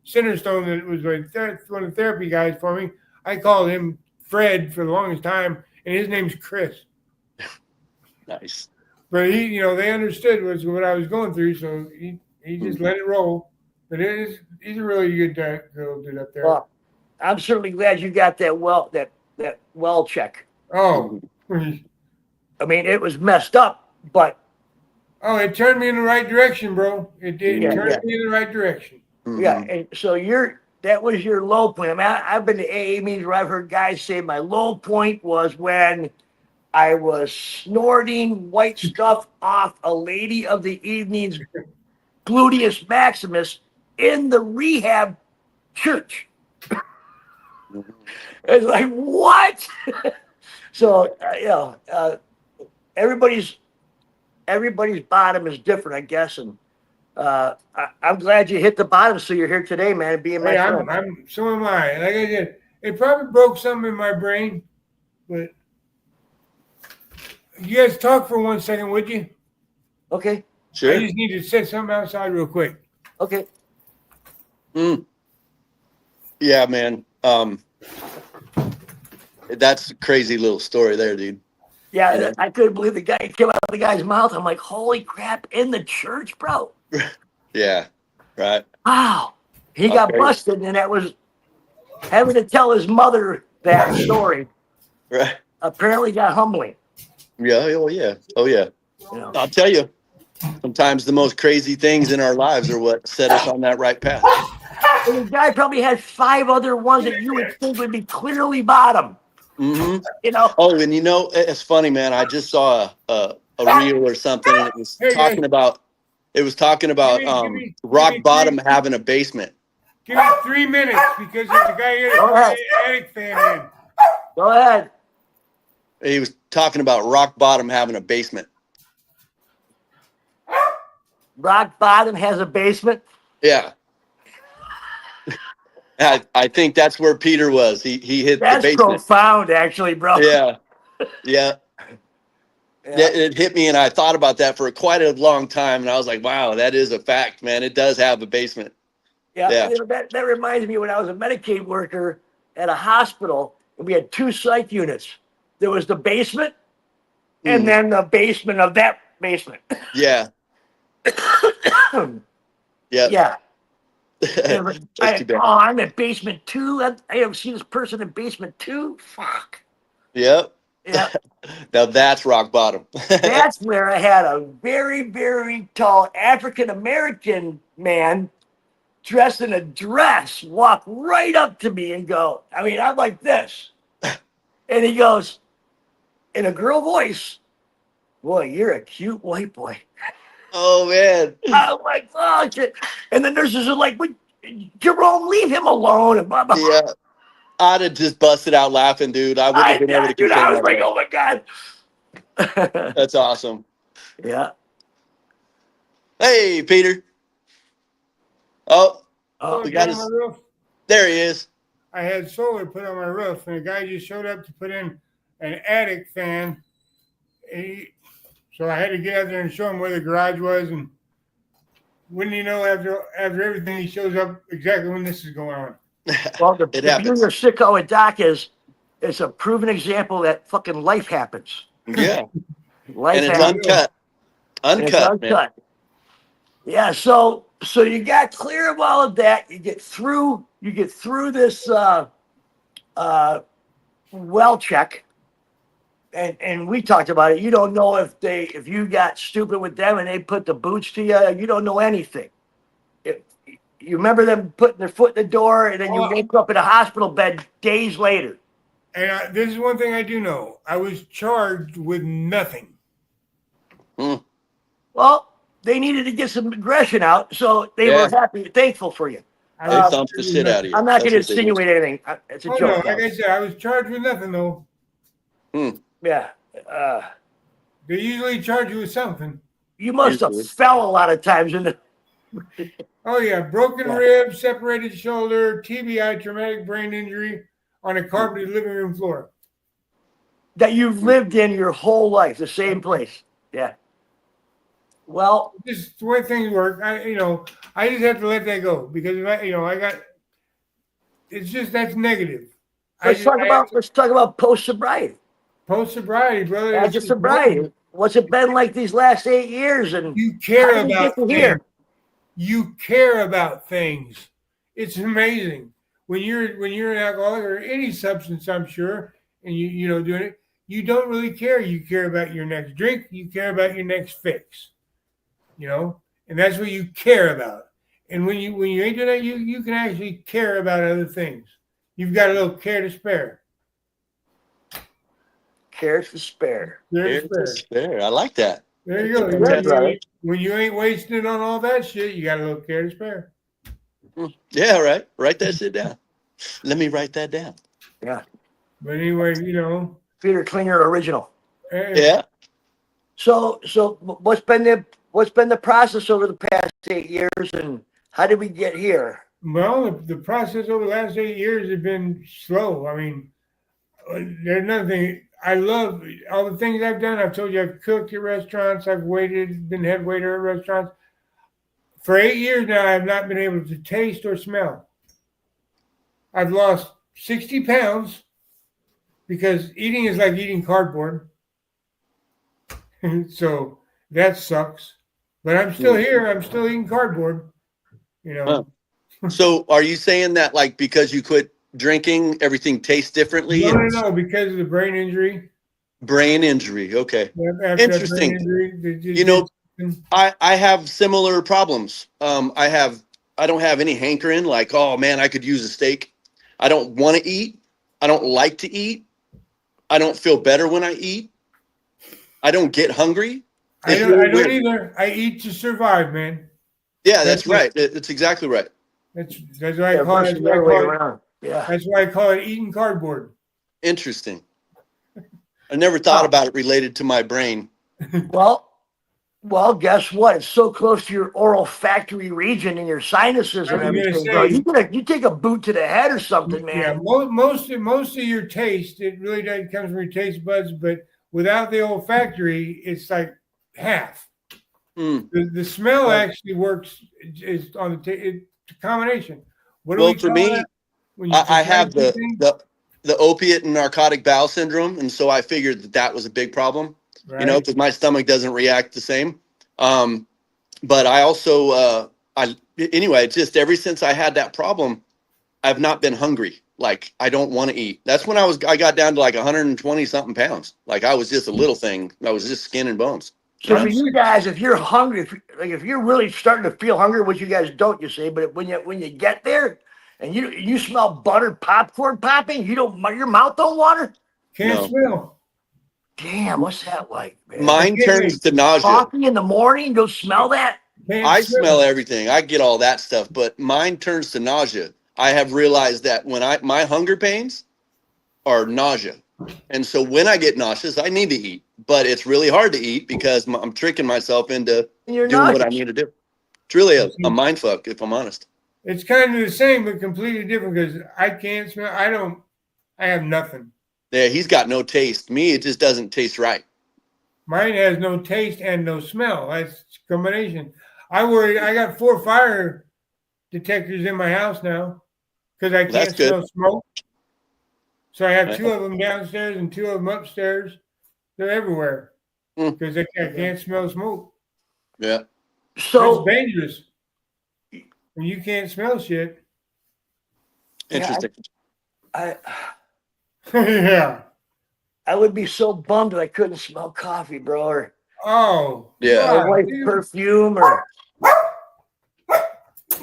[SPEAKER 4] Centerstone that was one of the therapy guys for me. I called him Fred for the longest time, and his name's Chris.
[SPEAKER 3] Nice.
[SPEAKER 4] But they understood what I was going through, so he just let it roll. But he's a really good girl dude up there.
[SPEAKER 2] Well, I'm certainly glad you got that well check.
[SPEAKER 4] Oh,
[SPEAKER 2] I mean, it was messed up, but
[SPEAKER 4] it turned me in the right direction, bro. It did.
[SPEAKER 2] Yeah,
[SPEAKER 4] Turned
[SPEAKER 2] yeah.
[SPEAKER 4] me in the right direction.
[SPEAKER 2] yeah. And so that was your low point. I mean, I've been to AA meetings where I've heard guys say my low point was when I was snorting white stuff off a lady of the evening's gluteus maximus in the rehab church. It's like, what? So, everybody's bottom is different, I guess. And I'm glad you hit the bottom, so you're here today, man, being my friend.
[SPEAKER 4] So am I. Like I said, it probably broke something in my brain, but you guys talk for 1 second, would you?
[SPEAKER 2] Okay.
[SPEAKER 3] Sure.
[SPEAKER 4] I just need to set something outside real quick.
[SPEAKER 2] Okay.
[SPEAKER 3] Yeah, man. That's a crazy little story there, dude.
[SPEAKER 2] Yeah, I couldn't believe the guy came out of the guy's mouth. I'm like, holy crap, in the church, bro.
[SPEAKER 3] Yeah, right.
[SPEAKER 2] Wow. He got busted, and that was having to tell his mother that story.
[SPEAKER 3] Right.
[SPEAKER 2] Apparently got humbling.
[SPEAKER 3] Yeah. Oh, yeah. Oh, yeah.
[SPEAKER 2] You know.
[SPEAKER 3] I'll tell you, sometimes the most crazy things in our lives are what set us on that right path.
[SPEAKER 2] And the guy probably had 5 other ones that you would think would be clearly bottom.
[SPEAKER 3] Mm-hmm.
[SPEAKER 2] Oh,
[SPEAKER 3] and it's funny, man. I just saw a reel or something, and it was talking about rock bottom having a basement.
[SPEAKER 4] Give me 3 minutes because there's a guy here that's an attic fan in.
[SPEAKER 2] Go ahead.
[SPEAKER 3] He was talking about rock bottom having a basement.
[SPEAKER 2] Rock bottom has a basement?
[SPEAKER 3] Yeah. I think that's where Peter was. He hit
[SPEAKER 2] That's
[SPEAKER 3] the basement.
[SPEAKER 2] profound, actually, bro.
[SPEAKER 3] Yeah. It hit me, and I thought about that for quite a long time, and I was like, wow, that is a fact, man. It does have a basement.
[SPEAKER 2] Yeah. That reminds me when I was a Medicaid worker at a hospital, and we had 2 psych units. There was the basement, and then the basement of that basement.
[SPEAKER 3] Yeah.
[SPEAKER 2] Yeah.
[SPEAKER 3] That's too bad.
[SPEAKER 2] I'm at basement 2. I haven't seen this person in basement 2. Fuck.
[SPEAKER 3] Yep.
[SPEAKER 2] Yeah.
[SPEAKER 3] Now that's rock bottom.
[SPEAKER 2] That's where I had a very, very tall African-American man dressed in a dress walk right up to me and go, I mean, I'm like this. And he goes, in a girl voice, boy, you're a cute white boy.
[SPEAKER 3] Oh, man.
[SPEAKER 2] I'm like, oh, shit. And the nurses are like, Jerome, leave him alone. And blah, blah.
[SPEAKER 3] Yeah. I'd have just busted out laughing, dude. I wouldn't have been able to contain
[SPEAKER 2] I was like,
[SPEAKER 3] myself.
[SPEAKER 2] oh, my God.
[SPEAKER 3] That's awesome.
[SPEAKER 2] Yeah.
[SPEAKER 3] Hey, Peter. Oh, we got
[SPEAKER 4] his roof.
[SPEAKER 3] There he is.
[SPEAKER 4] I had solar put on my roof, and a guy just showed up to put in an attic fan. So I had to get out there and show him where the garage was, and wouldn't you know, after everything, he shows up exactly when this is going on.
[SPEAKER 2] Well, the beauty of Sicko with Doc is it's a proven example that fucking life happens.
[SPEAKER 3] Yeah.
[SPEAKER 2] Life
[SPEAKER 3] and it's
[SPEAKER 2] happens.
[SPEAKER 3] Uncut. Man.
[SPEAKER 2] Yeah, so you got clear of all of that. You get through this well check. And we talked about it. You don't know if you got stupid with them and they put the boots to you. You don't know anything. You remember them putting their foot in the door, and then you wake up in a hospital bed days later.
[SPEAKER 4] And this is one thing I do know. I was charged with nothing.
[SPEAKER 2] Well, they needed to get some aggression out, so they were thankful for you.
[SPEAKER 3] They thumped the shit out of you.
[SPEAKER 2] I'm not going to insinuate anything. It's a joke.
[SPEAKER 4] No, like I said, I was charged with nothing, though.
[SPEAKER 2] Yeah.
[SPEAKER 4] They usually charge you with something.
[SPEAKER 2] You must have fell a lot of times in the...
[SPEAKER 4] Oh, yeah. Broken rib, separated shoulder, TBI, traumatic brain injury on a carpeted living room floor.
[SPEAKER 2] That you've lived in your whole life, the same place. Yeah. Well,
[SPEAKER 4] Just the way things work. I just have to let that go because it's just that's negative.
[SPEAKER 2] let's talk about post sobriety.
[SPEAKER 4] Post sobriety, brother.
[SPEAKER 2] After sobriety, what's it been like these last 8 years? And
[SPEAKER 4] You care
[SPEAKER 2] how did you
[SPEAKER 4] about
[SPEAKER 2] get to here?
[SPEAKER 4] things. You care about things. It's amazing when you're an alcoholic or any substance, I'm sure, and you doing it. You don't really care. You care about your next drink. You care about your next fix. And that's what you care about. And when you ain't doing that, you can actually care about other things. You've got a little care to spare.
[SPEAKER 2] Care to spare.
[SPEAKER 3] Care to spare. I like that.
[SPEAKER 4] There you go. When you ain't wasting it on all that shit, you got a little care to spare.
[SPEAKER 3] Yeah, right. Write that shit down. Let me write that down.
[SPEAKER 2] Yeah.
[SPEAKER 4] But anyway,
[SPEAKER 2] Peter Klinger original.
[SPEAKER 3] Yeah.
[SPEAKER 2] So what's been the process over the past 8 years, and how did we get here?
[SPEAKER 4] Well, the process over the last 8 years has been slow. I mean, there's nothing. I love all the things I've done. I've told you I've cooked at restaurants. I've waited, been head waiter at restaurants. For 8 years now, I have not been able to taste or smell. I've lost 60 pounds because eating is like eating cardboard. So that sucks. But I'm still here. I'm still eating cardboard.
[SPEAKER 3] Huh. So are you saying that like because you quit drinking, everything tastes differently?
[SPEAKER 4] No, because of the brain injury.
[SPEAKER 3] Brain injury. Okay.
[SPEAKER 4] After
[SPEAKER 3] Interesting.
[SPEAKER 4] Injury,
[SPEAKER 3] I have similar problems. I don't have any hankering like, oh man, I could use a steak. I don't want to eat. I don't like to eat. I don't feel better when I eat. I don't get hungry.
[SPEAKER 4] I don't either. I eat to survive, man.
[SPEAKER 3] Yeah, that's right. It's exactly right.
[SPEAKER 4] That's why I call it.
[SPEAKER 2] Yeah.
[SPEAKER 4] That's why I call it eating cardboard.
[SPEAKER 3] Interesting. I never thought about it related to my brain.
[SPEAKER 2] Well, guess what? It's so close to your oral factory region and your sinuses and everything. Bro. You take a boot to the head or something, man.
[SPEAKER 4] Yeah, most of your taste, it really does comes from your taste buds, but without the olfactory, it's like half. The smell actually works is on the combination.
[SPEAKER 3] Well, for me, I have the opiate and narcotic bowel syndrome, and so I figured that was a big problem. Right. Because my stomach doesn't react the same. But I also, anyway, just ever since I had that problem, I've not been hungry. Like I don't want to eat. That's when I got down to like 120 something pounds. Like I was just a little thing. I was just skin and bones.
[SPEAKER 2] So for you guys, if you're hungry, if you're really starting to feel hungry, which you guys don't, you say, but when you get there and you smell buttered popcorn popping, your mouth don't water?
[SPEAKER 4] Can't smell.
[SPEAKER 2] Damn, what's that like, man?
[SPEAKER 3] Mine turns to nausea.
[SPEAKER 2] Coffee in the morning, go smell that?
[SPEAKER 3] I smell everything. I get all that stuff, but mine turns to nausea. I have realized that when my hunger pains are nausea. And so when I get nauseous, I need to eat, but it's really hard to eat because I'm tricking myself into doing what I need to do. It's really a mind fuck, if I'm honest.
[SPEAKER 4] It's kind of the same, but completely different because I can't smell. I have nothing.
[SPEAKER 3] Yeah, he's got no taste. Me, it just doesn't taste right.
[SPEAKER 4] Mine has no taste and no smell. That's a combination. I got 4 fire detectors in my house now because I can't smell smoke. So I have 2 of them downstairs and 2 of them upstairs. They're everywhere because I can't smell smoke.
[SPEAKER 3] Yeah.
[SPEAKER 2] So
[SPEAKER 4] it's dangerous when you can't smell shit.
[SPEAKER 3] Interesting.
[SPEAKER 4] Yeah.
[SPEAKER 2] I would be so bummed that I couldn't smell coffee, bro. Or
[SPEAKER 3] yeah.
[SPEAKER 2] Or like perfume or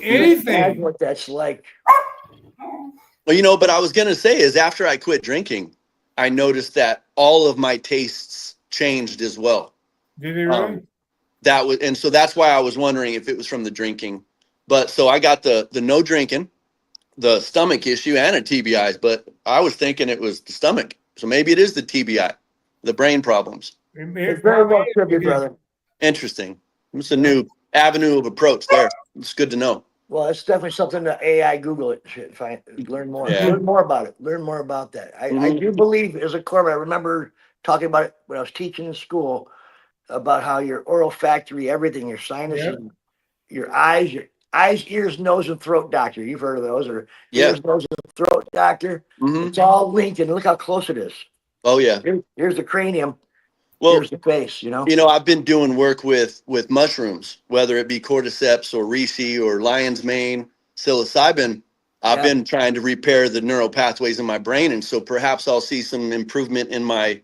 [SPEAKER 4] anything.
[SPEAKER 2] What that's like.
[SPEAKER 3] Well, but I was going to say is after I quit drinking, I noticed that all of my tastes changed as well.
[SPEAKER 4] Did they really?
[SPEAKER 3] And so that's why I was wondering if it was from the drinking. But so I got the no drinking, the stomach issue and a TBI, but I was thinking it was the stomach. So maybe it is the TBI, the brain problems.
[SPEAKER 2] It very well could be, brother.
[SPEAKER 3] Interesting. It's a new avenue of approach there. It's good to know.
[SPEAKER 2] Well, it's definitely something that AI Google it. Learn more.
[SPEAKER 3] Yeah.
[SPEAKER 2] Learn more about it. Learn more about that. I do believe as a corpsman, I remember talking about it when I was teaching in school. about how your oral factory, everything, your sinuses,
[SPEAKER 4] Yep.
[SPEAKER 2] your eyes, ears, nose, and throat doctor. You've heard of those, or
[SPEAKER 3] Yeah.
[SPEAKER 2] ears, nose, and throat doctor.
[SPEAKER 3] Hmm.
[SPEAKER 2] It's all linked, and look how close it is.
[SPEAKER 3] Oh yeah.
[SPEAKER 2] Here's the cranium.
[SPEAKER 3] Well,
[SPEAKER 2] Here's the face. You know.
[SPEAKER 3] I've been doing work with mushrooms, whether it be cordyceps or reishi or lion's mane, psilocybin. I've
[SPEAKER 2] Yeah.
[SPEAKER 3] been trying to repair the neural pathways in my brain, and so perhaps I'll see some improvement in my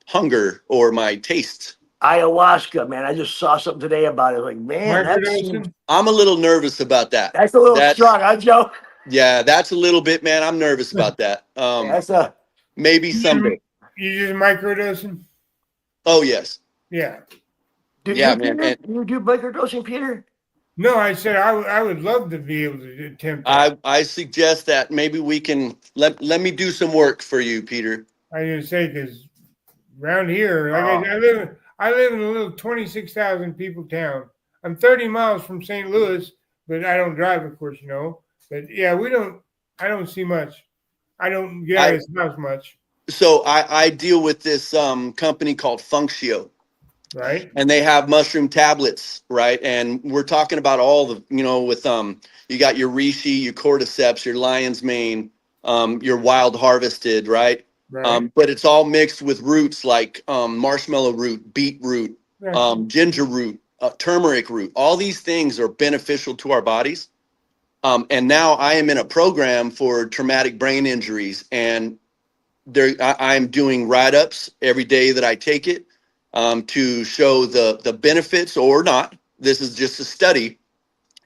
[SPEAKER 3] hunger or my taste.
[SPEAKER 2] Ayahuasca, man. I just saw something today about it. Like, man,
[SPEAKER 4] Microdosing.
[SPEAKER 3] I'm a little nervous about that.
[SPEAKER 2] that's a little strong, huh, Joe?
[SPEAKER 3] Yeah, that's a little bit, man. I'm nervous about that.
[SPEAKER 2] That's a.
[SPEAKER 3] Maybe someday.
[SPEAKER 4] You just microdosing?
[SPEAKER 3] Oh yes.
[SPEAKER 4] Yeah.
[SPEAKER 2] Did
[SPEAKER 3] Yeah,
[SPEAKER 2] you,
[SPEAKER 3] man.
[SPEAKER 2] Peter?
[SPEAKER 3] And
[SPEAKER 2] You do microdosing, Peter?
[SPEAKER 4] No, I said I would love to be able to attempt that.
[SPEAKER 3] I suggest that maybe we can let me do some work for you, Peter.
[SPEAKER 4] I just say because around here, like I live in a little 26,000 people town. I'm 30 miles from St. Louis, but I don't drive, of course, you know. But yeah, I don't see much. I don't get out of this house much.
[SPEAKER 3] So I deal with this company called Functio,
[SPEAKER 4] Right.
[SPEAKER 3] and they have mushroom tablets, right? And we're talking about all the, with you got your reishi, your cordyceps, your lion's mane, your wild harvested, right?
[SPEAKER 4] Right.
[SPEAKER 3] But it's all mixed with roots like marshmallow root, beetroot,
[SPEAKER 4] Right.
[SPEAKER 3] ginger root, turmeric root. All these things are beneficial to our bodies. And now I am in a program for traumatic brain injuries, and I'm doing write-ups every day that I take it to show the benefits or not. This is just a study,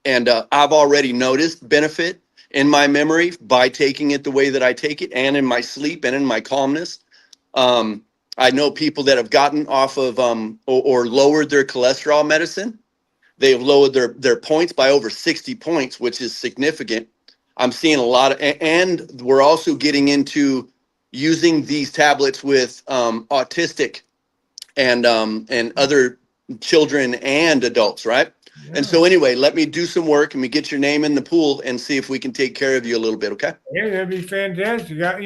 [SPEAKER 3] and I've already noticed benefit in my memory by taking it the way that I take it, and in my sleep and in my calmness. I know people that have gotten off of or lowered their cholesterol medicine. They have lowered their points by over 60 points, which is significant. I'm seeing a lot of, and we're also getting into using these tablets with autistic and other children and adults, right?
[SPEAKER 4] Yeah.
[SPEAKER 3] And so anyway, let me do some work and we get your name in the pool and see if we can take care of you a little bit, okay?
[SPEAKER 4] Yeah, that'd be fantastic. Once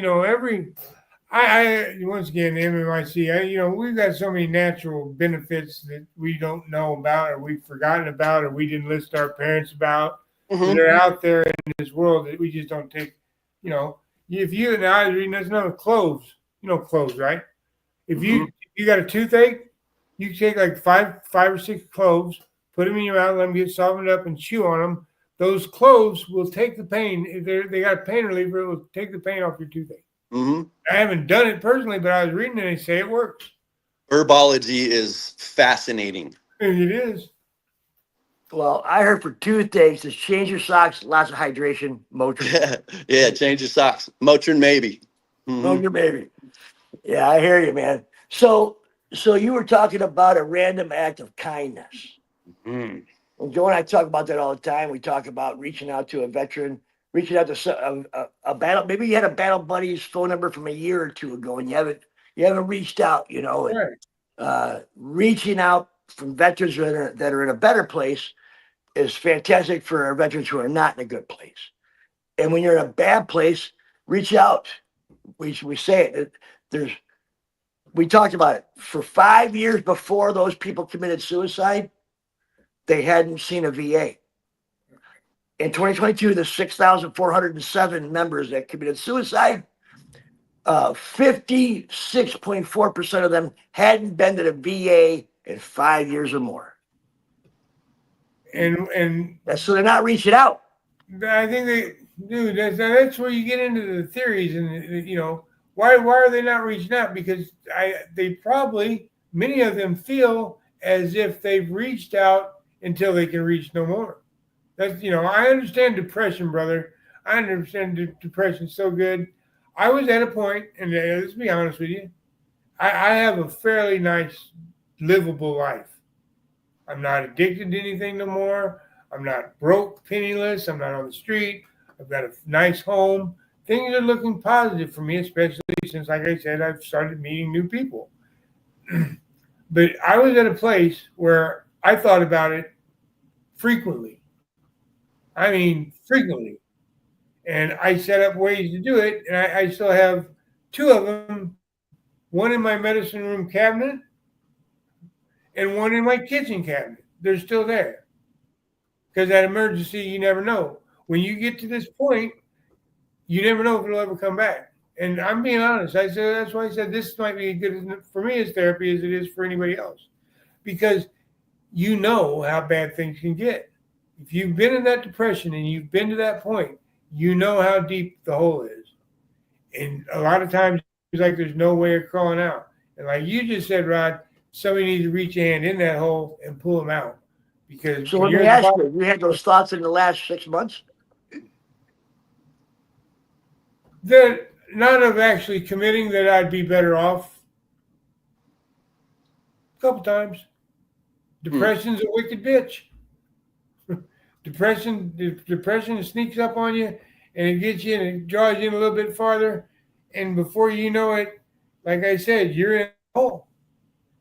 [SPEAKER 4] again, MMIC, we've got so many natural benefits that we don't know about or we've forgotten about or we didn't list our parents about.
[SPEAKER 3] Mhm.
[SPEAKER 4] They're out there in this world that we just don't take, if you and I was reading, there's no cloves, cloves, right? If you got a toothache, you take like five or six cloves, put them in your mouth, let them get softened up and chew on them. Those cloves will take the pain. If they got a pain reliever, it will take the pain off your toothache.
[SPEAKER 3] Mm-hmm.
[SPEAKER 4] I haven't done it personally, but I was reading it and they say it works.
[SPEAKER 3] Herbology is fascinating.
[SPEAKER 4] And it is.
[SPEAKER 2] Well, I heard for toothaches is change your socks, lots of hydration, Motrin.
[SPEAKER 3] Yeah, change your socks. Motrin, maybe. Mm-hmm.
[SPEAKER 2] Motrin, maybe. Yeah, I hear you, man. So you were talking about a random act of kindness.
[SPEAKER 3] Mm-hmm.
[SPEAKER 2] Well, Joe and I talk about that all the time. We talk about reaching out to a veteran, reaching out to a battle. Maybe you had a battle buddy's phone number from a year or two ago, and you haven't reached out.
[SPEAKER 4] Right.
[SPEAKER 2] Reaching out from veterans that are in a better place is fantastic for our veterans who are not in a good place. And when you're in a bad place, reach out. We say it. We talked about it. For 5 years before those people committed suicide, they hadn't seen a VA. In 2022, the 6,407 members that committed suicide, 56.4% of them hadn't been to the VA in 5 years or more.
[SPEAKER 4] And
[SPEAKER 2] so they're not reaching out.
[SPEAKER 4] I think that's where you get into the theories and why are they not reaching out? Because they probably, many of them feel as if they've reached out until they can reach no more. That's I understand depression, brother. I understand depression so good. I was at a point, and let's be honest with you, I have a fairly nice, livable life. I'm not addicted to anything no more. I'm not broke, penniless. I'm not on the street. I've got a nice home. Things are looking positive for me, especially since, like I said, I've started meeting new people. But I was at a place where I thought about it frequently. I mean, frequently. And I set up ways to do it. And I still have two of them, one in my medicine room cabinet and one in my kitchen cabinet. They're still there. Because that emergency, you never know. When you get to this point, you never know if it'll ever come back. And I'm being honest. I said that's why I said this might be as good for me as therapy as it is for anybody else, because you know how bad things can get. If you've been in that depression and you've been to that point, you know how deep the hole is. And a lot of times it's like there's no way of crawling out. And like you just said, Rod, somebody needs to reach a hand in that hole and pull them out. Because
[SPEAKER 2] So let me ask you had those thoughts in the last 6 months?
[SPEAKER 4] None of actually committing that I'd be better off. A couple times. Depression's a wicked bitch. Depression sneaks up on you, and it gets you and it draws you in a little bit farther. And before you know it, like I said, you're in a hole.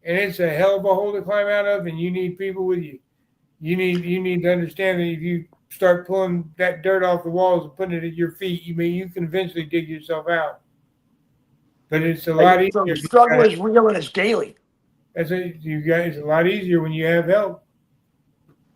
[SPEAKER 4] And it's a hell of a hole to climb out of, and you need people with you. You need to understand that if you start pulling that dirt off the walls and putting it at your feet, you can eventually dig yourself out. But it's a lot easier.
[SPEAKER 2] The struggle is real and it's daily.
[SPEAKER 4] It's a lot easier when you have help.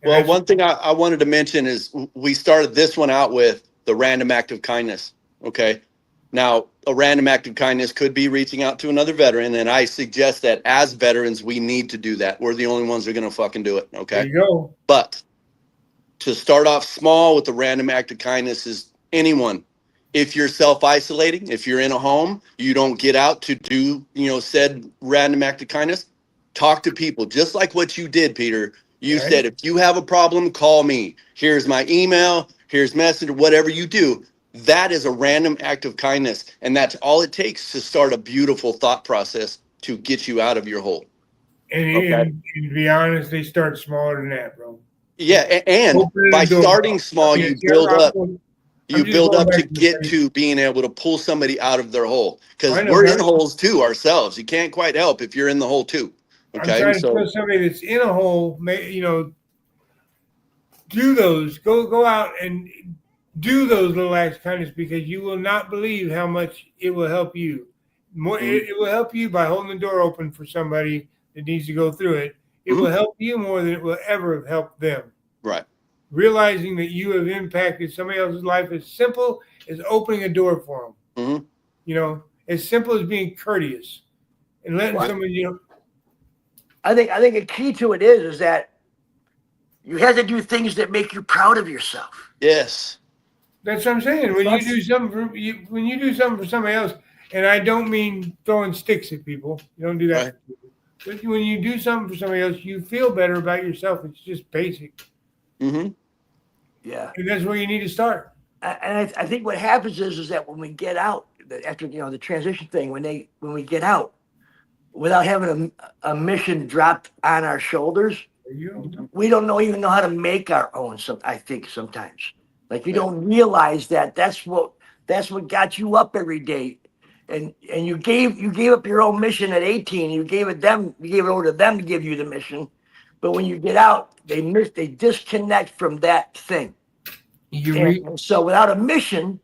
[SPEAKER 4] And
[SPEAKER 3] well, one thing I wanted to mention is we started this one out with the random act of kindness. Okay. Now, a random act of kindness could be reaching out to another veteran. And I suggest that as veterans, we need to do that. We're the only ones who are going to fucking do it. Okay.
[SPEAKER 4] There you go.
[SPEAKER 3] But to start off small with the random act of kindness is anyone. If you're self-isolating, if you're in a home, you don't get out to do, said random act of kindness, talk to people just like what you did, Peter. You said, if you have a problem, call me. Here's my email. Here's Messenger, whatever you do. That is a random act of kindness. And that's all it takes to start a beautiful thought process to get you out of your hole.
[SPEAKER 4] And to be honest, they start smaller than that, bro.
[SPEAKER 3] Yeah. And by starting small, you build up. You build up to get to being able to pull somebody out of their hole. Because we're in holes too ourselves. You can't quite help if you're in the hole too. Okay.
[SPEAKER 4] I'm trying to tell somebody that's in a hole, do those. Go out and do those little acts of kindness, because you will not believe how much it will help you. It will help you by holding the door open for somebody that needs to go through it. It will help you more than it will ever have helped them.
[SPEAKER 3] Right.
[SPEAKER 4] Realizing that you have impacted somebody else's life as simple as opening a door for them. As simple as being courteous and letting somebody,
[SPEAKER 2] I think a key to it is that you have to do things that make you proud of yourself.
[SPEAKER 3] Yes.
[SPEAKER 4] That's what I'm saying. When you do something for somebody else, and I don't mean throwing sticks at people. You don't do that. Right. But when you do something for somebody else, you feel better about yourself. It's just basic.
[SPEAKER 2] Mm-hmm. Yeah.
[SPEAKER 4] And that's where you need to start.
[SPEAKER 2] And I think what happens is that when we get out, after the transition thing, when we get out, without having a mission dropped on our shoulders, we don't even know how to make our own. So I think sometimes, like you don't realize that that's what got you up every day, and you gave up your own mission at 18. You gave it over to them to give you the mission, but when you get out, they disconnect from that thing. And so without a mission,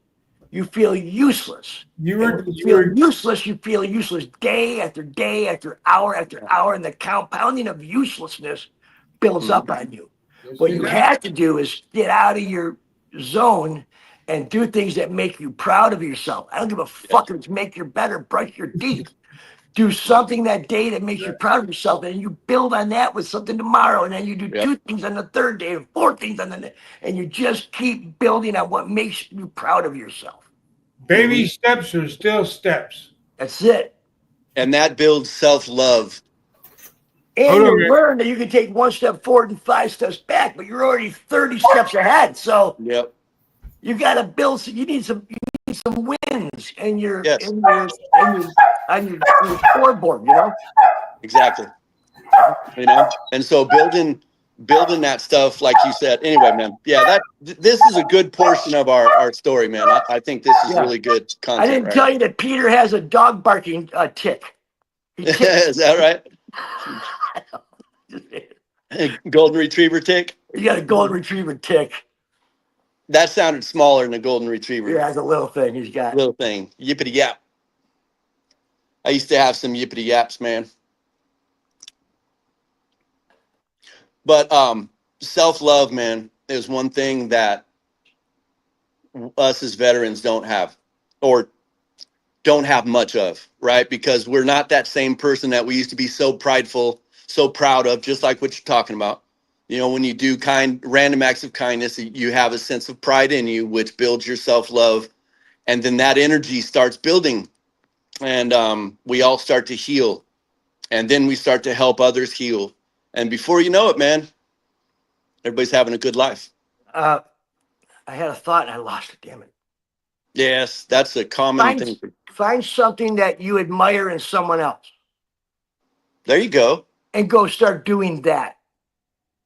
[SPEAKER 2] you feel useless. You feel useless day after day after hour, and the compounding of uselessness builds up on you. What you have to do is get out of your zone and do things that make you proud of yourself. I don't give a fuck if it's make you better, brush your teeth. Do something that day that makes you proud of yourself, and you build on that with something tomorrow, and then you do 2 things on the third day and 4 things on the and you just keep building on what makes you proud of yourself.
[SPEAKER 4] Baby steps are still steps.
[SPEAKER 2] That's it.
[SPEAKER 3] And that builds self-love.
[SPEAKER 2] And you learn that you can take 1 step forward and 5 steps back, but you're already 30 steps ahead. So you got to build. You need some wins in your on your scoreboard.
[SPEAKER 3] Exactly. And so building that stuff, like you said. Anyway, man. Yeah, this is a good portion of our story, man. I think this is really good content.
[SPEAKER 2] I didn't tell you that Peter has a dog barking tick.
[SPEAKER 3] Is that right? Golden retriever tick?
[SPEAKER 2] You got a golden retriever tick.
[SPEAKER 3] That sounded smaller than a golden retriever.
[SPEAKER 2] Yeah, it's a little thing he's got.
[SPEAKER 3] Little thing. Yippity yap. I used to have some yippity yaps, man. But self-love, man, is one thing that us as veterans don't have, or don't have much of, right? Because we're not that same person that we used to be so prideful, so proud of, just like what you're talking about. You know, when you do random acts of kindness, you have a sense of pride in you, which builds your self-love. And then that energy starts building, and we all start to heal. And then we start to help others heal. And before you know it, man, everybody's having a good life.
[SPEAKER 2] I had a thought and I lost it. Damn it.
[SPEAKER 3] Yes, that's a common thing.
[SPEAKER 2] Find something that you admire in someone else
[SPEAKER 3] There you go.
[SPEAKER 2] and go start doing that.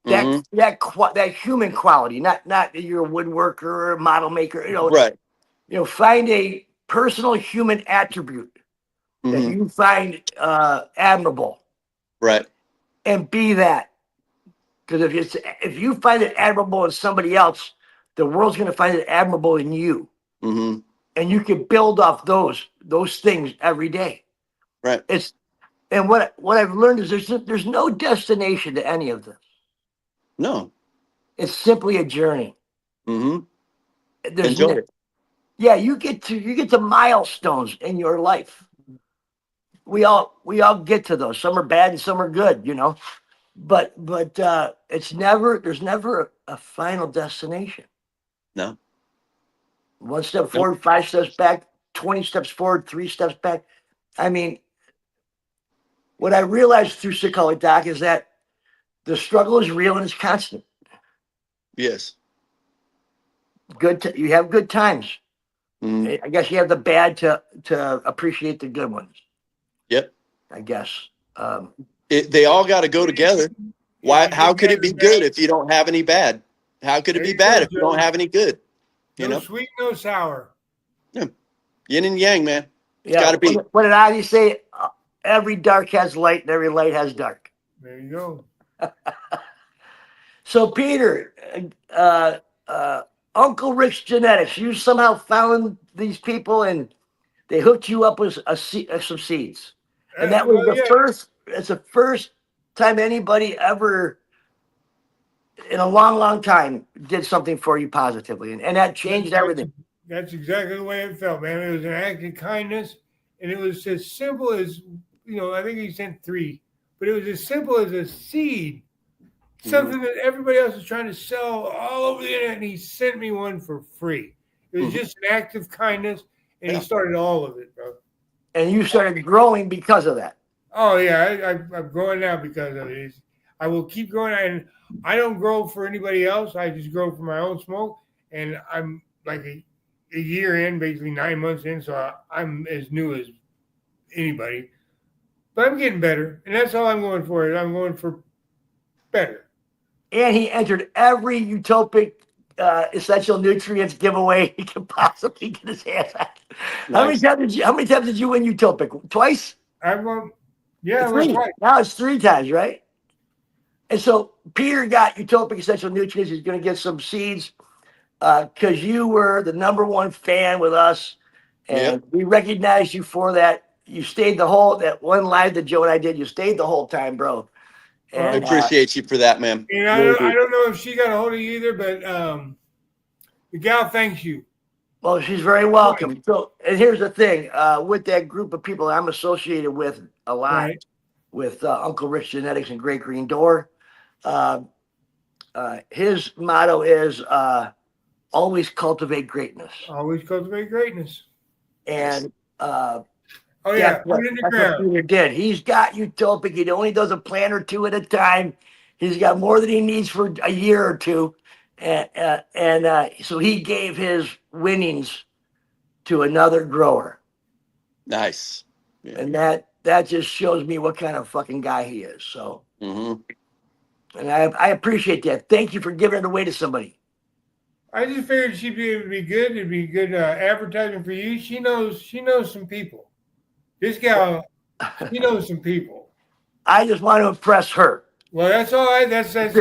[SPEAKER 2] That human quality, not that you're a woodworker or a model maker.
[SPEAKER 3] Right.
[SPEAKER 2] Find a personal human attribute that you find admirable,
[SPEAKER 3] Right.
[SPEAKER 2] and be that. Because if you find it admirable in somebody else, the world's going to find it admirable in you, and you can build off those things every day.
[SPEAKER 3] Right.
[SPEAKER 2] And what I've learned is there's no destination to any of this.
[SPEAKER 3] No.
[SPEAKER 2] It's simply a journey.
[SPEAKER 3] Enjoy it.
[SPEAKER 2] Yeah, you get to milestones in your life. We all get to those. Some are bad and some are good, But there's never a final destination.
[SPEAKER 3] No.
[SPEAKER 2] 1 step forward, 5 steps back, 20 steps forward, 3 steps back. I mean, what I realized through Psychology Doc is that the struggle is real and it's constant.
[SPEAKER 3] Yes.
[SPEAKER 2] You have good times. I guess you have the bad to appreciate the good ones.
[SPEAKER 3] Yep.
[SPEAKER 2] I guess.
[SPEAKER 3] They all got to go together. Why? How could it be good if you don't have any bad? How could it be bad if you don't have any good?
[SPEAKER 4] No sweet, no sour.
[SPEAKER 3] Yeah. Yin and yang, man. It's
[SPEAKER 2] Yeah.
[SPEAKER 3] got to be.
[SPEAKER 2] What did I say? Every dark has light, and every light has dark.
[SPEAKER 4] There you go.
[SPEAKER 2] So, Peter, Uncle Rick's Genetics, you somehow found these people and they hooked you up with some seeds. And that was it's the first time anybody ever in a long, long time did something for you positively. And that changed everything.
[SPEAKER 4] That's exactly the way it felt, man. It was an act of kindness. And it was as simple as, I think he sent 3, but it was as simple as a seed. Something that everybody else is trying to sell all over the internet, and he sent me one for free. It was just an act of kindness, and he started all of it, bro.
[SPEAKER 2] And you started growing because of that.
[SPEAKER 4] Oh, yeah. I'm growing now because of it. I will keep growing, and I don't grow for anybody else. I just grow for my own smoke, and I'm like a year in, basically 9 months in, so I'm as new as anybody. But I'm getting better, and that's all I'm going for. I'm going for better.
[SPEAKER 2] And he entered every utopic essential nutrients giveaway he could possibly get his hands on.
[SPEAKER 3] Nice.
[SPEAKER 2] How many times did you win utopic? Twice?
[SPEAKER 4] I've won. Yeah, I
[SPEAKER 2] 3.
[SPEAKER 4] won twice.
[SPEAKER 2] Now it's 3 times, right? And so Peter got utopic essential nutrients. He's going to get some seeds because you were the #1 fan with us, and we recognized you for that. You stayed that one live that Joe and I did. You stayed the whole time, bro. And,
[SPEAKER 3] I appreciate you for that, man.
[SPEAKER 4] And I don't know if she got a hold of you either, but the gal thanks you.
[SPEAKER 2] Well, she's very welcome. So, and here's the thing, with that group of people I'm associated with a lot, with Uncle Rick's Genetics and Great Green Door, his motto is always cultivate greatness.
[SPEAKER 4] Always cultivate greatness.
[SPEAKER 2] And
[SPEAKER 4] put it in the ground.
[SPEAKER 2] What Peter did. He's got utopic. He only does a plant or 2 at a time. He's got more than he needs for a year or 2. And so he gave his winnings to another grower.
[SPEAKER 3] Nice. Yeah.
[SPEAKER 2] And that just shows me what kind of fucking guy he is. So, and I appreciate that. Thank you for giving it away to somebody.
[SPEAKER 4] I just figured she'd be able to be good. It'd be good advertising for you. She knows some people. This gal, she knows some people.
[SPEAKER 2] I just want to impress her.
[SPEAKER 4] Well, that's all. That's
[SPEAKER 2] one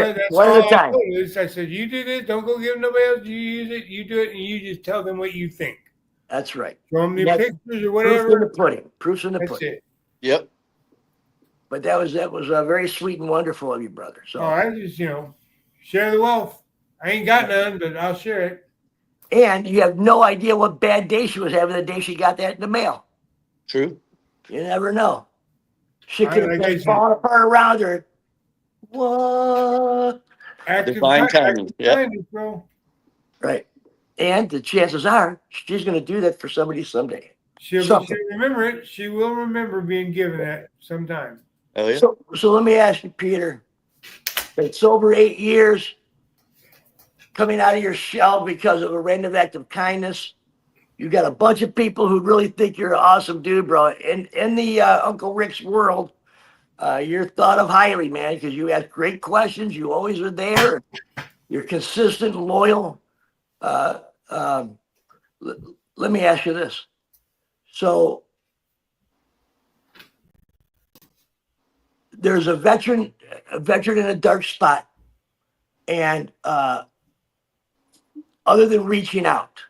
[SPEAKER 4] all
[SPEAKER 2] at a time.
[SPEAKER 4] I said, you do this. Don't go give nobody else. You use it. You do it, and you just tell them what you think.
[SPEAKER 2] That's right.
[SPEAKER 4] Show them the pictures or whatever.
[SPEAKER 2] Proof's in the pudding. Proof's in the pudding.
[SPEAKER 4] That's it.
[SPEAKER 3] Yep.
[SPEAKER 2] But that was very sweet and wonderful of you, brother. So
[SPEAKER 4] I just, share the wealth. I ain't got none, but I'll share it.
[SPEAKER 2] and you have no idea what bad day she was having the day she got that in the mail.
[SPEAKER 3] True.
[SPEAKER 2] You never know. She could have
[SPEAKER 4] Like I
[SPEAKER 2] been
[SPEAKER 4] said,
[SPEAKER 2] falling apart around her. What?
[SPEAKER 3] Divine timing. Yep.
[SPEAKER 4] kindness, bro.
[SPEAKER 2] Right. And the chances are she's going to do that for somebody someday.
[SPEAKER 4] She'll
[SPEAKER 2] Something.
[SPEAKER 4] remember it. She will remember being given that sometime.
[SPEAKER 3] Oh yeah.
[SPEAKER 2] So let me ask you, Peter. It's over 8 years coming out of your shell because of a random act of kindness. You got a bunch of people who really think you're an awesome dude, bro. In the Uncle Rick's world, you're thought of highly, man, because you ask great questions. You always are there. You're consistent, loyal. Let me ask you this. So there's a veteran in a dark spot, and other than reaching out,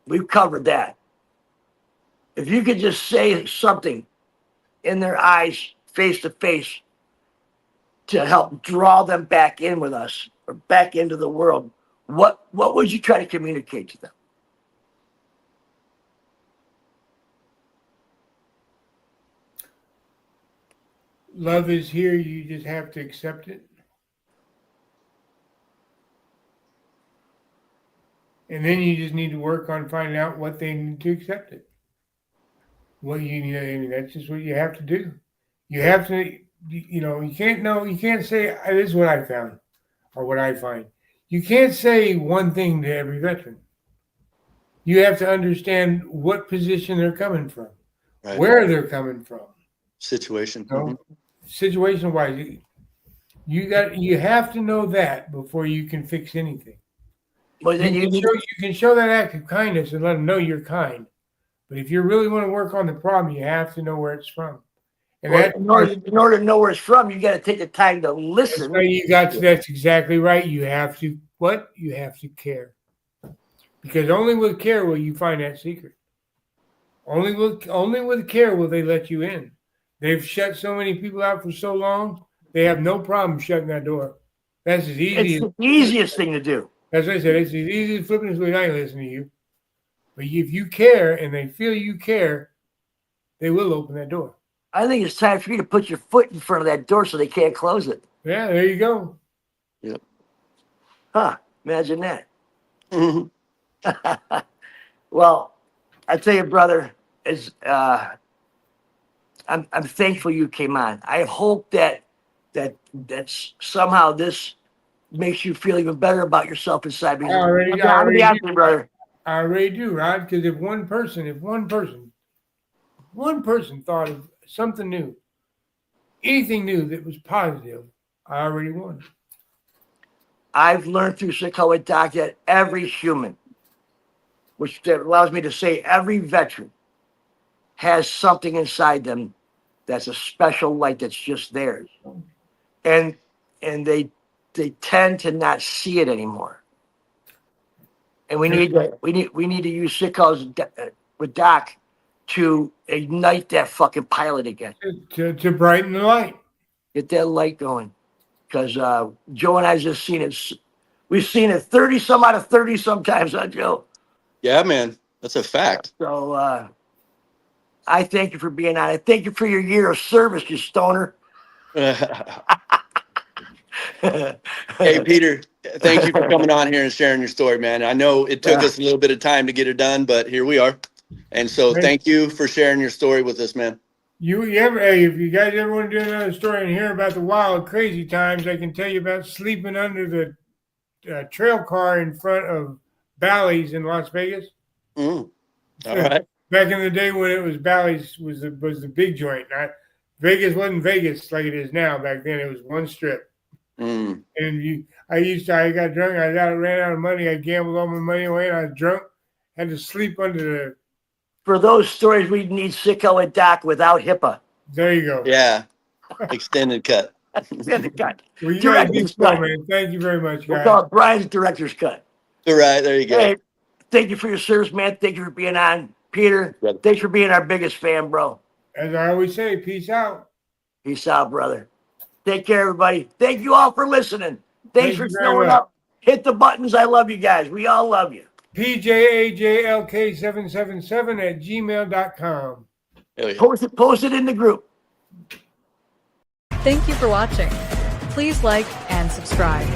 [SPEAKER 2] we've covered that. If you could just say something in their eyes, face to face, to help draw them back in with us or back into the world, what would you try to communicate to them?
[SPEAKER 4] Love is here. You just have to accept it. And then you just need to work on finding out what they need to accept it. What you need, I mean, that's just what you have to do. You have to, you can't say, this is what I found or what I find. You can't say one thing to every veteran. You have to understand what position they're coming from,
[SPEAKER 3] Right.
[SPEAKER 4] where they're coming from.
[SPEAKER 3] Situation.
[SPEAKER 4] Situation wise, you have to know that before you can fix anything.
[SPEAKER 2] Well, then
[SPEAKER 4] you can show that act of kindness and let them know you're kind. But if you really want to work on the problem, you have to know where it's from. And
[SPEAKER 2] in order to know where it's from, you got to take the time to listen.
[SPEAKER 4] That's exactly right. You have to You have to care. Because only with care will you find that secret. Only with care will they let you in. They've shut so many people out for so long, they have no problem shutting that door. That's as easy.
[SPEAKER 2] It's the easiest thing to do.
[SPEAKER 4] As I said, it's as easy as flipping a switch. I ain't listening to you. But if you care and they feel you care, they will open that door.
[SPEAKER 2] I think it's time for you to put your foot in front of that door so they can't close it.
[SPEAKER 4] Yeah, there you go.
[SPEAKER 3] Yep.
[SPEAKER 2] Huh. Imagine that.
[SPEAKER 3] Mm-hmm.
[SPEAKER 2] Well, I tell you, brother, I'm thankful you came on. I hope that's somehow this makes you feel even better about yourself inside.
[SPEAKER 4] I already
[SPEAKER 2] do, brother.
[SPEAKER 4] I already do, Rod. Because if one person thought of something new, anything new that was positive, I already won.
[SPEAKER 2] I've learned through Psycho Doc that every human, which allows me to say every veteran, has something inside them that's a special light that's just theirs, and they tend to not see it anymore. And we need to use Sicko's with Doc to ignite that fucking pilot again.
[SPEAKER 4] To brighten the light.
[SPEAKER 2] Get that light going. Because Joe and I just seen it. We've seen it 30 some out of 30 sometimes, huh, Joe?
[SPEAKER 3] Yeah, man. That's a fact.
[SPEAKER 2] So I thank you for being on. I thank you for your year of service, you stoner.
[SPEAKER 3] Hey, Peter, thank you for coming on here and sharing your story, man. I know it took us a little bit of time to get it done, but here we are. And so thank you for sharing your story with us, man.
[SPEAKER 4] If you guys ever want to do another story and hear about the wild, crazy times, I can tell you about sleeping under the trail car in front of Bally's in Las Vegas.
[SPEAKER 3] All right.
[SPEAKER 4] Back in the day when it was Bally's was the big joint. Vegas wasn't Vegas like it is now. Back then it was one strip. And I got drunk. Ran out of money. I gambled all my money away. And I was drunk. Had to sleep under the.
[SPEAKER 2] For those stories, we need Sicko and Doc without HIPAA.
[SPEAKER 4] There you go.
[SPEAKER 3] Yeah. Extended cut.
[SPEAKER 2] Extended cut.
[SPEAKER 4] Well, you got a big show, man. Thank you very much, guys.
[SPEAKER 2] We'll call it Brian's director's cut.
[SPEAKER 3] All right. There you go.
[SPEAKER 2] Hey, thank you for your service, man. Thank you for being on. Peter, thanks for being our biggest fan, bro.
[SPEAKER 4] As I always say, peace out.
[SPEAKER 2] Peace out, brother. Take care, everybody. Thank you all for listening. Thanks
[SPEAKER 4] Thank
[SPEAKER 2] for
[SPEAKER 4] you very
[SPEAKER 2] showing
[SPEAKER 4] much.
[SPEAKER 2] up. Hit the buttons. I love you guys. We all love you.
[SPEAKER 4] PJAJLK777@gmail.com.
[SPEAKER 3] Hell yeah.
[SPEAKER 2] Post it in the group.
[SPEAKER 7] Thank you for watching. Please like and subscribe.